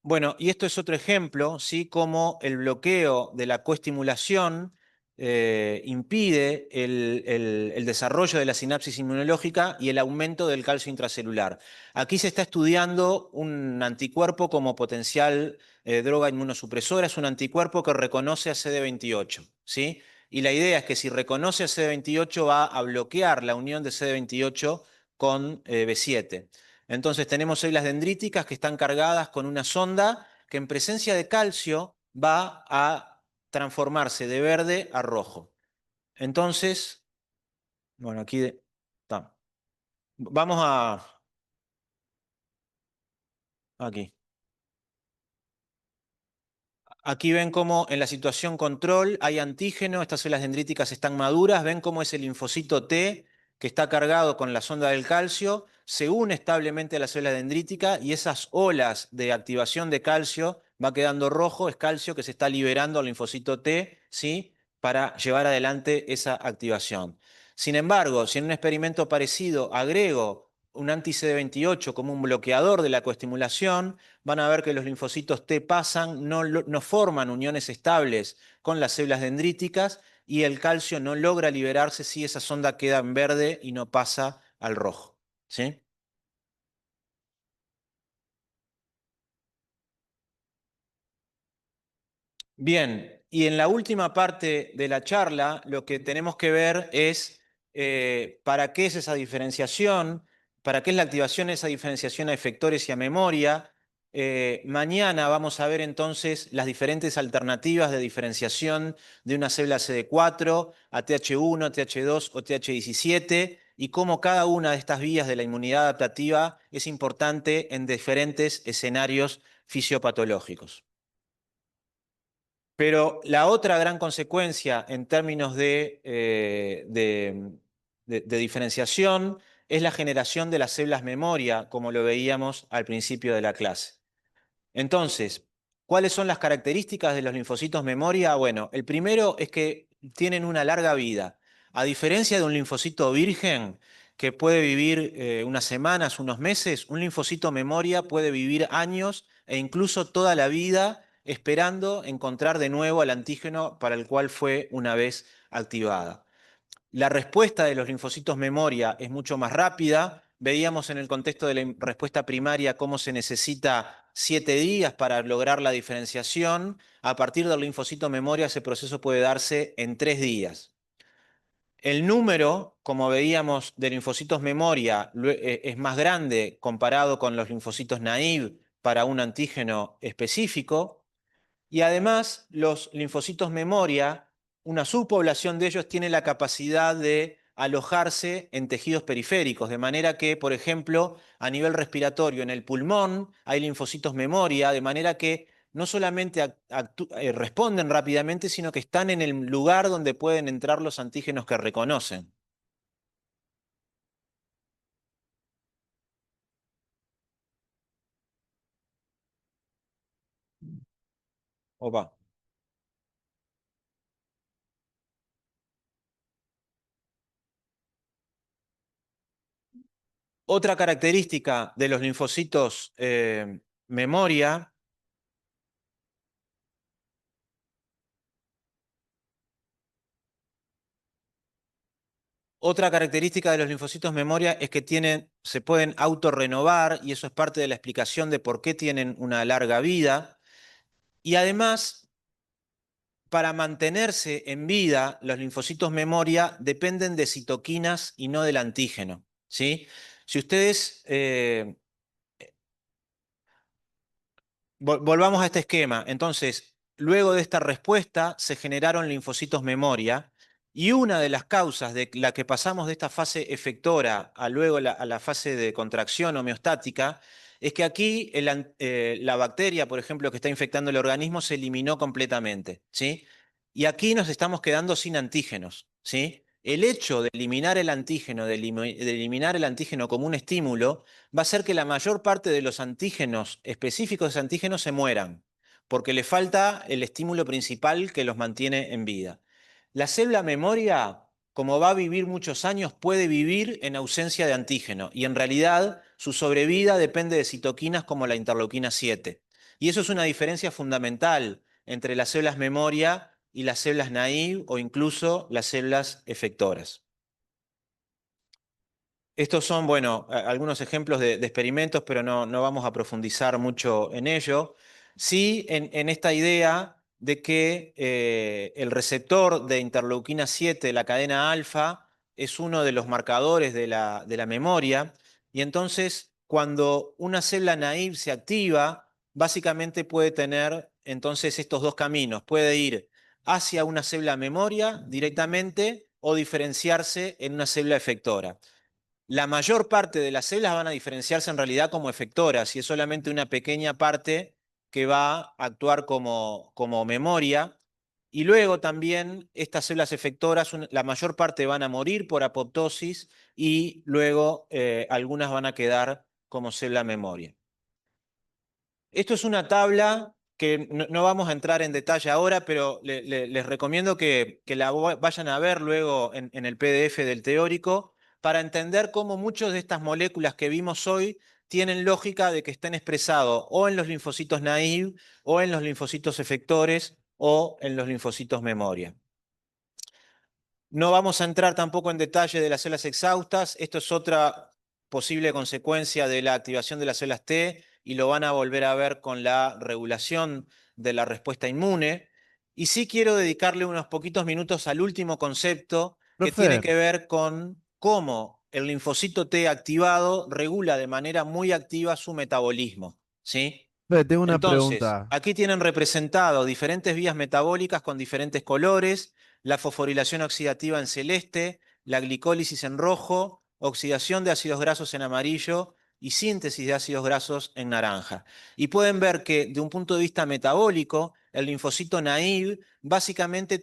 Bueno, y esto es otro ejemplo, ¿sí? Cómo el bloqueo de la coestimulación impide el desarrollo de la sinapsis inmunológica y el aumento del calcio intracelular. Aquí se está estudiando un anticuerpo como potencial droga inmunosupresora, es un anticuerpo que reconoce a CD28, ¿sí? Y la idea es que si reconoce a CD28 va a bloquear la unión de CD28 con B7. Entonces tenemos células dendríticas que están cargadas con una sonda que en presencia de calcio va a transformarse de verde a rojo. Entonces, bueno, está. Vamos aquí. Aquí ven cómo en la situación control hay antígeno, estas células dendríticas están maduras, ven cómo es el linfocito T que está cargado con la sonda del calcio, se une establemente a la célula dendrítica y esas olas de activación de calcio va quedando rojo, es calcio que se está liberando al linfocito T, ¿sí? Para llevar adelante esa activación. Sin embargo, si en un experimento parecido agrego un anti-CD28 como un bloqueador de la coestimulación, van a ver que los linfocitos T pasan, no forman uniones estables con las células dendríticas y el calcio no logra liberarse si esa sonda queda en verde y no pasa al rojo. ¿Sí? Bien, y en la última parte de la charla lo que tenemos que ver es para qué es esa diferenciación, para qué es la activación de esa diferenciación a efectores y a memoria. Mañana vamos a ver entonces las diferentes alternativas de diferenciación de una célula CD4 a TH1, TH2 o TH17 y cómo cada una de estas vías de la inmunidad adaptativa es importante en diferentes escenarios fisiopatológicos. Pero la otra gran consecuencia en términos de diferenciación es la generación de las células memoria, como lo veíamos al principio de la clase. Entonces, ¿cuáles son las características de los linfocitos memoria? Bueno, el primero es que tienen una larga vida. A diferencia de un linfocito virgen, que puede vivir unas semanas, unos meses, un linfocito memoria puede vivir años e incluso toda la vida esperando encontrar de nuevo al antígeno para el cual fue una vez activada. La respuesta de los linfocitos memoria es mucho más rápida. Veíamos en el contexto de la respuesta primaria cómo se necesita 7 días para lograr la diferenciación. A partir del linfocito memoria ese proceso puede darse en 3 días. El número, como veíamos, de linfocitos memoria es más grande comparado con los linfocitos naive para un antígeno específico. Y además, los linfocitos memoria, una subpoblación de ellos tiene la capacidad de alojarse en tejidos periféricos, de manera que, por ejemplo, a nivel respiratorio, en el pulmón hay linfocitos memoria, de manera que no solamente responden rápidamente, sino que están en el lugar donde pueden entrar los antígenos que reconocen. Opa. Otra característica de los linfocitos memoria. Otra característica de los linfocitos memoria es que se pueden autorrenovar y eso es parte de la explicación de por qué tienen una larga vida. Y además, para mantenerse en vida, los linfocitos memoria dependen de citoquinas y no del antígeno, ¿sí? Si ustedes volvamos a este esquema. Entonces, luego de esta respuesta se generaron linfocitos memoria y una de las causas de la que pasamos de esta fase efectora a luego a la fase de contracción homeostática es que aquí la bacteria, por ejemplo, que está infectando el organismo se eliminó completamente, ¿sí? Y aquí nos estamos quedando sin antígenos, ¿sí? El hecho de eliminar el antígeno, de eliminar el antígeno como un estímulo, va a hacer que la mayor parte de los antígenos específicos de antígenos se mueran, porque le falta el estímulo principal que los mantiene en vida. La célula memoria, como va a vivir muchos años, puede vivir en ausencia de antígeno y en realidad su sobrevida depende de citoquinas como la interleuquina 7. Y eso es una diferencia fundamental entre las células memoria y las células naive o incluso las células efectoras. Estos son, bueno, algunos ejemplos de experimentos, pero no vamos a profundizar mucho en ello. Sí, en esta idea de que el receptor de interleuquina 7, la cadena alfa, es uno de los marcadores de la memoria. Y entonces, cuando una célula naive se activa, básicamente puede tener entonces estos dos caminos. Puede ir hacia una célula memoria directamente o diferenciarse en una célula efectora. La mayor parte de las células van a diferenciarse en realidad como efectoras y es solamente una pequeña parte que va a actuar como memoria. Y luego también estas células efectoras, la mayor parte van a morir por apoptosis y luego algunas van a quedar como célula memoria. Esto es una tabla que no vamos a entrar en detalle ahora, pero les recomiendo que la vayan a ver luego en el PDF del teórico para entender cómo muchas de estas moléculas que vimos hoy tienen lógica de que estén expresados o en los linfocitos naive o en los linfocitos efectores o en los linfocitos memoria. No vamos a entrar tampoco en detalle de las células exhaustas. Esto es otra posible consecuencia de la activación de las células T y lo van a volver a ver con la regulación de la respuesta inmune. Y sí quiero dedicarle unos poquitos minutos al último concepto que tiene Profe, que ver con cómo el linfocito T activado regula de manera muy activa su metabolismo, ¿sí? tengo una Entonces, pregunta. aquí tienen representado diferentes vías metabólicas con diferentes colores, la fosforilación oxidativa en celeste, la glicólisis en rojo, oxidación de ácidos grasos en amarillo y síntesis de ácidos grasos en naranja. Y pueden ver que de un punto de vista metabólico, el linfocito naive básicamente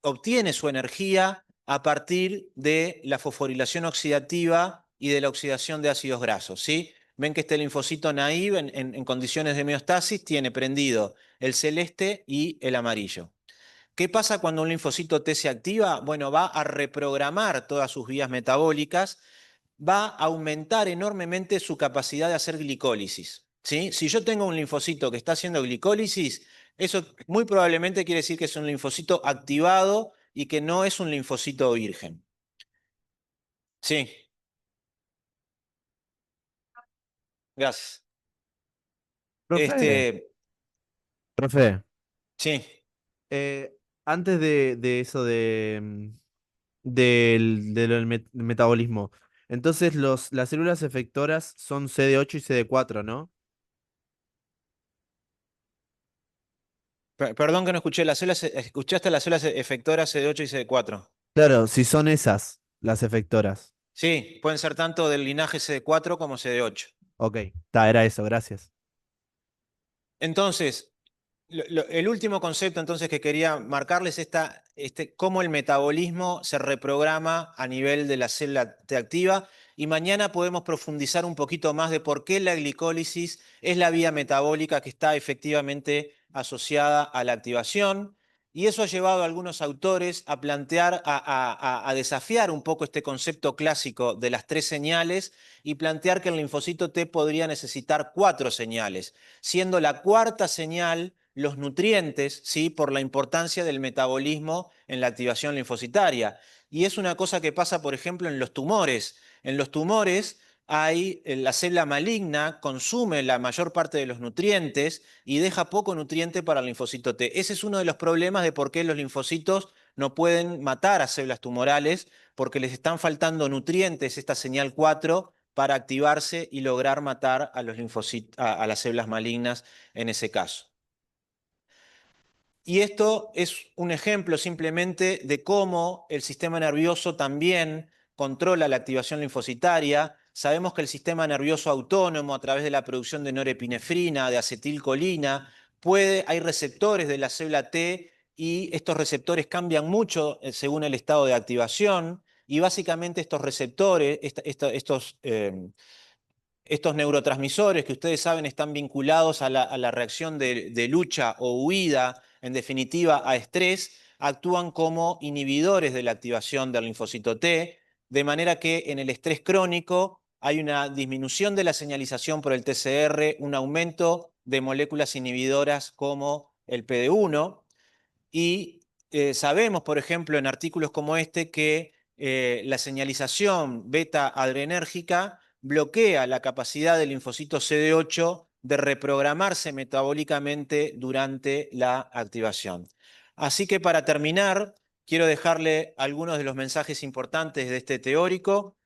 obtiene su energía a partir de la fosforilación oxidativa y de la oxidación de ácidos grasos, ¿sí? Ven que este linfocito naive en condiciones de homeostasis tiene prendido el celeste y el amarillo. ¿Qué pasa cuando un linfocito T se activa? Bueno, va a reprogramar todas sus vías metabólicas, va a aumentar enormemente su capacidad de hacer glicólisis, ¿sí? Si yo tengo un linfocito que está haciendo glicólisis, eso muy probablemente quiere decir que es un linfocito activado y que no es un linfocito virgen. Sí, gracias. Profe, Este, profe, sí. eh, antes de eso del metabolismo, entonces las células efectoras son CD8 y CD4, ¿no? Perdón que no escuché las células, escuchaste las células efectoras CD8 y CD4. Claro, si son esas las efectoras. Sí, pueden ser tanto del linaje CD4 como CD8. Ok, era eso, gracias. Entonces, el último concepto entonces que quería marcarles es cómo el metabolismo se reprograma a nivel de la célula T activa, y mañana podemos profundizar un poquito más de por qué la glicólisis es la vía metabólica que está efectivamente asociada a la activación, y eso ha llevado a algunos autores a plantear, a desafiar un poco este concepto clásico de las 3 señales y plantear que el linfocito T podría necesitar 4 señales, siendo la cuarta señal los nutrientes, ¿sí? Por la importancia del metabolismo en la activación linfocitaria. Y es una cosa que pasa, por ejemplo, en los tumores. En los tumores la célula maligna consume la mayor parte de los nutrientes y deja poco nutriente para el linfocito T. Ese es uno de los problemas de por qué los linfocitos no pueden matar a células tumorales, porque les están faltando nutrientes, esta señal 4, para activarse y lograr matar a a las células malignas en ese caso. Y esto es un ejemplo simplemente de cómo el sistema nervioso también controla la activación linfocitaria. Sabemos que el sistema nervioso autónomo, a través de la producción de norepinefrina, de acetilcolina, hay receptores de la célula T, y estos receptores cambian mucho según el estado de activación. Y básicamente estos receptores, estos neurotransmisores que ustedes saben están vinculados a la reacción de lucha o huida, en definitiva a estrés, actúan como inhibidores de la activación del linfocito T, de manera que en el estrés crónico hay una disminución de la señalización por el TCR, un aumento de moléculas inhibidoras como el PD1, y sabemos, por ejemplo, en artículos como este, que la señalización beta adrenérgica bloquea la capacidad del linfocito CD8 de reprogramarse metabólicamente durante la activación. Así que para terminar, quiero dejarle algunos de los mensajes importantes de este teórico.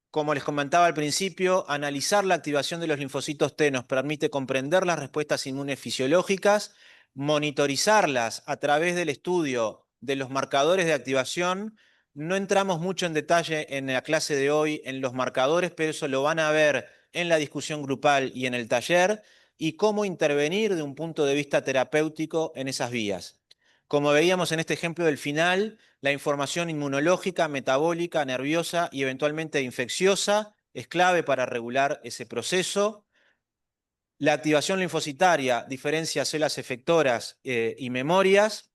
Como les comentaba al principio, analizar la activación de los linfocitos T nos permite comprender las respuestas inmunes fisiológicas, monitorizarlas a través del estudio de los marcadores de activación. No entramos mucho en detalle en la clase de hoy en los marcadores, pero eso lo van a ver en la discusión grupal y en el taller, y cómo intervenir de un punto de vista terapéutico en esas vías. Como veíamos en este ejemplo del final, la información inmunológica, metabólica, nerviosa y eventualmente infecciosa es clave para regular ese proceso. La activación linfocitaria diferencia células efectoras y memorias,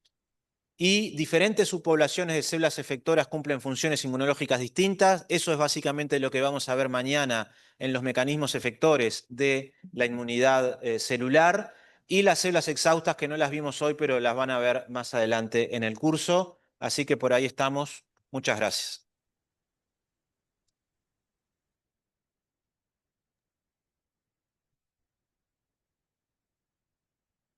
y diferentes subpoblaciones de células efectoras cumplen funciones inmunológicas distintas. Eso es básicamente lo que vamos a ver mañana en los mecanismos efectores de la inmunidad celular, y las células exhaustas, que no las vimos hoy, pero las van a ver más adelante en el curso. Así que por ahí estamos. Muchas gracias.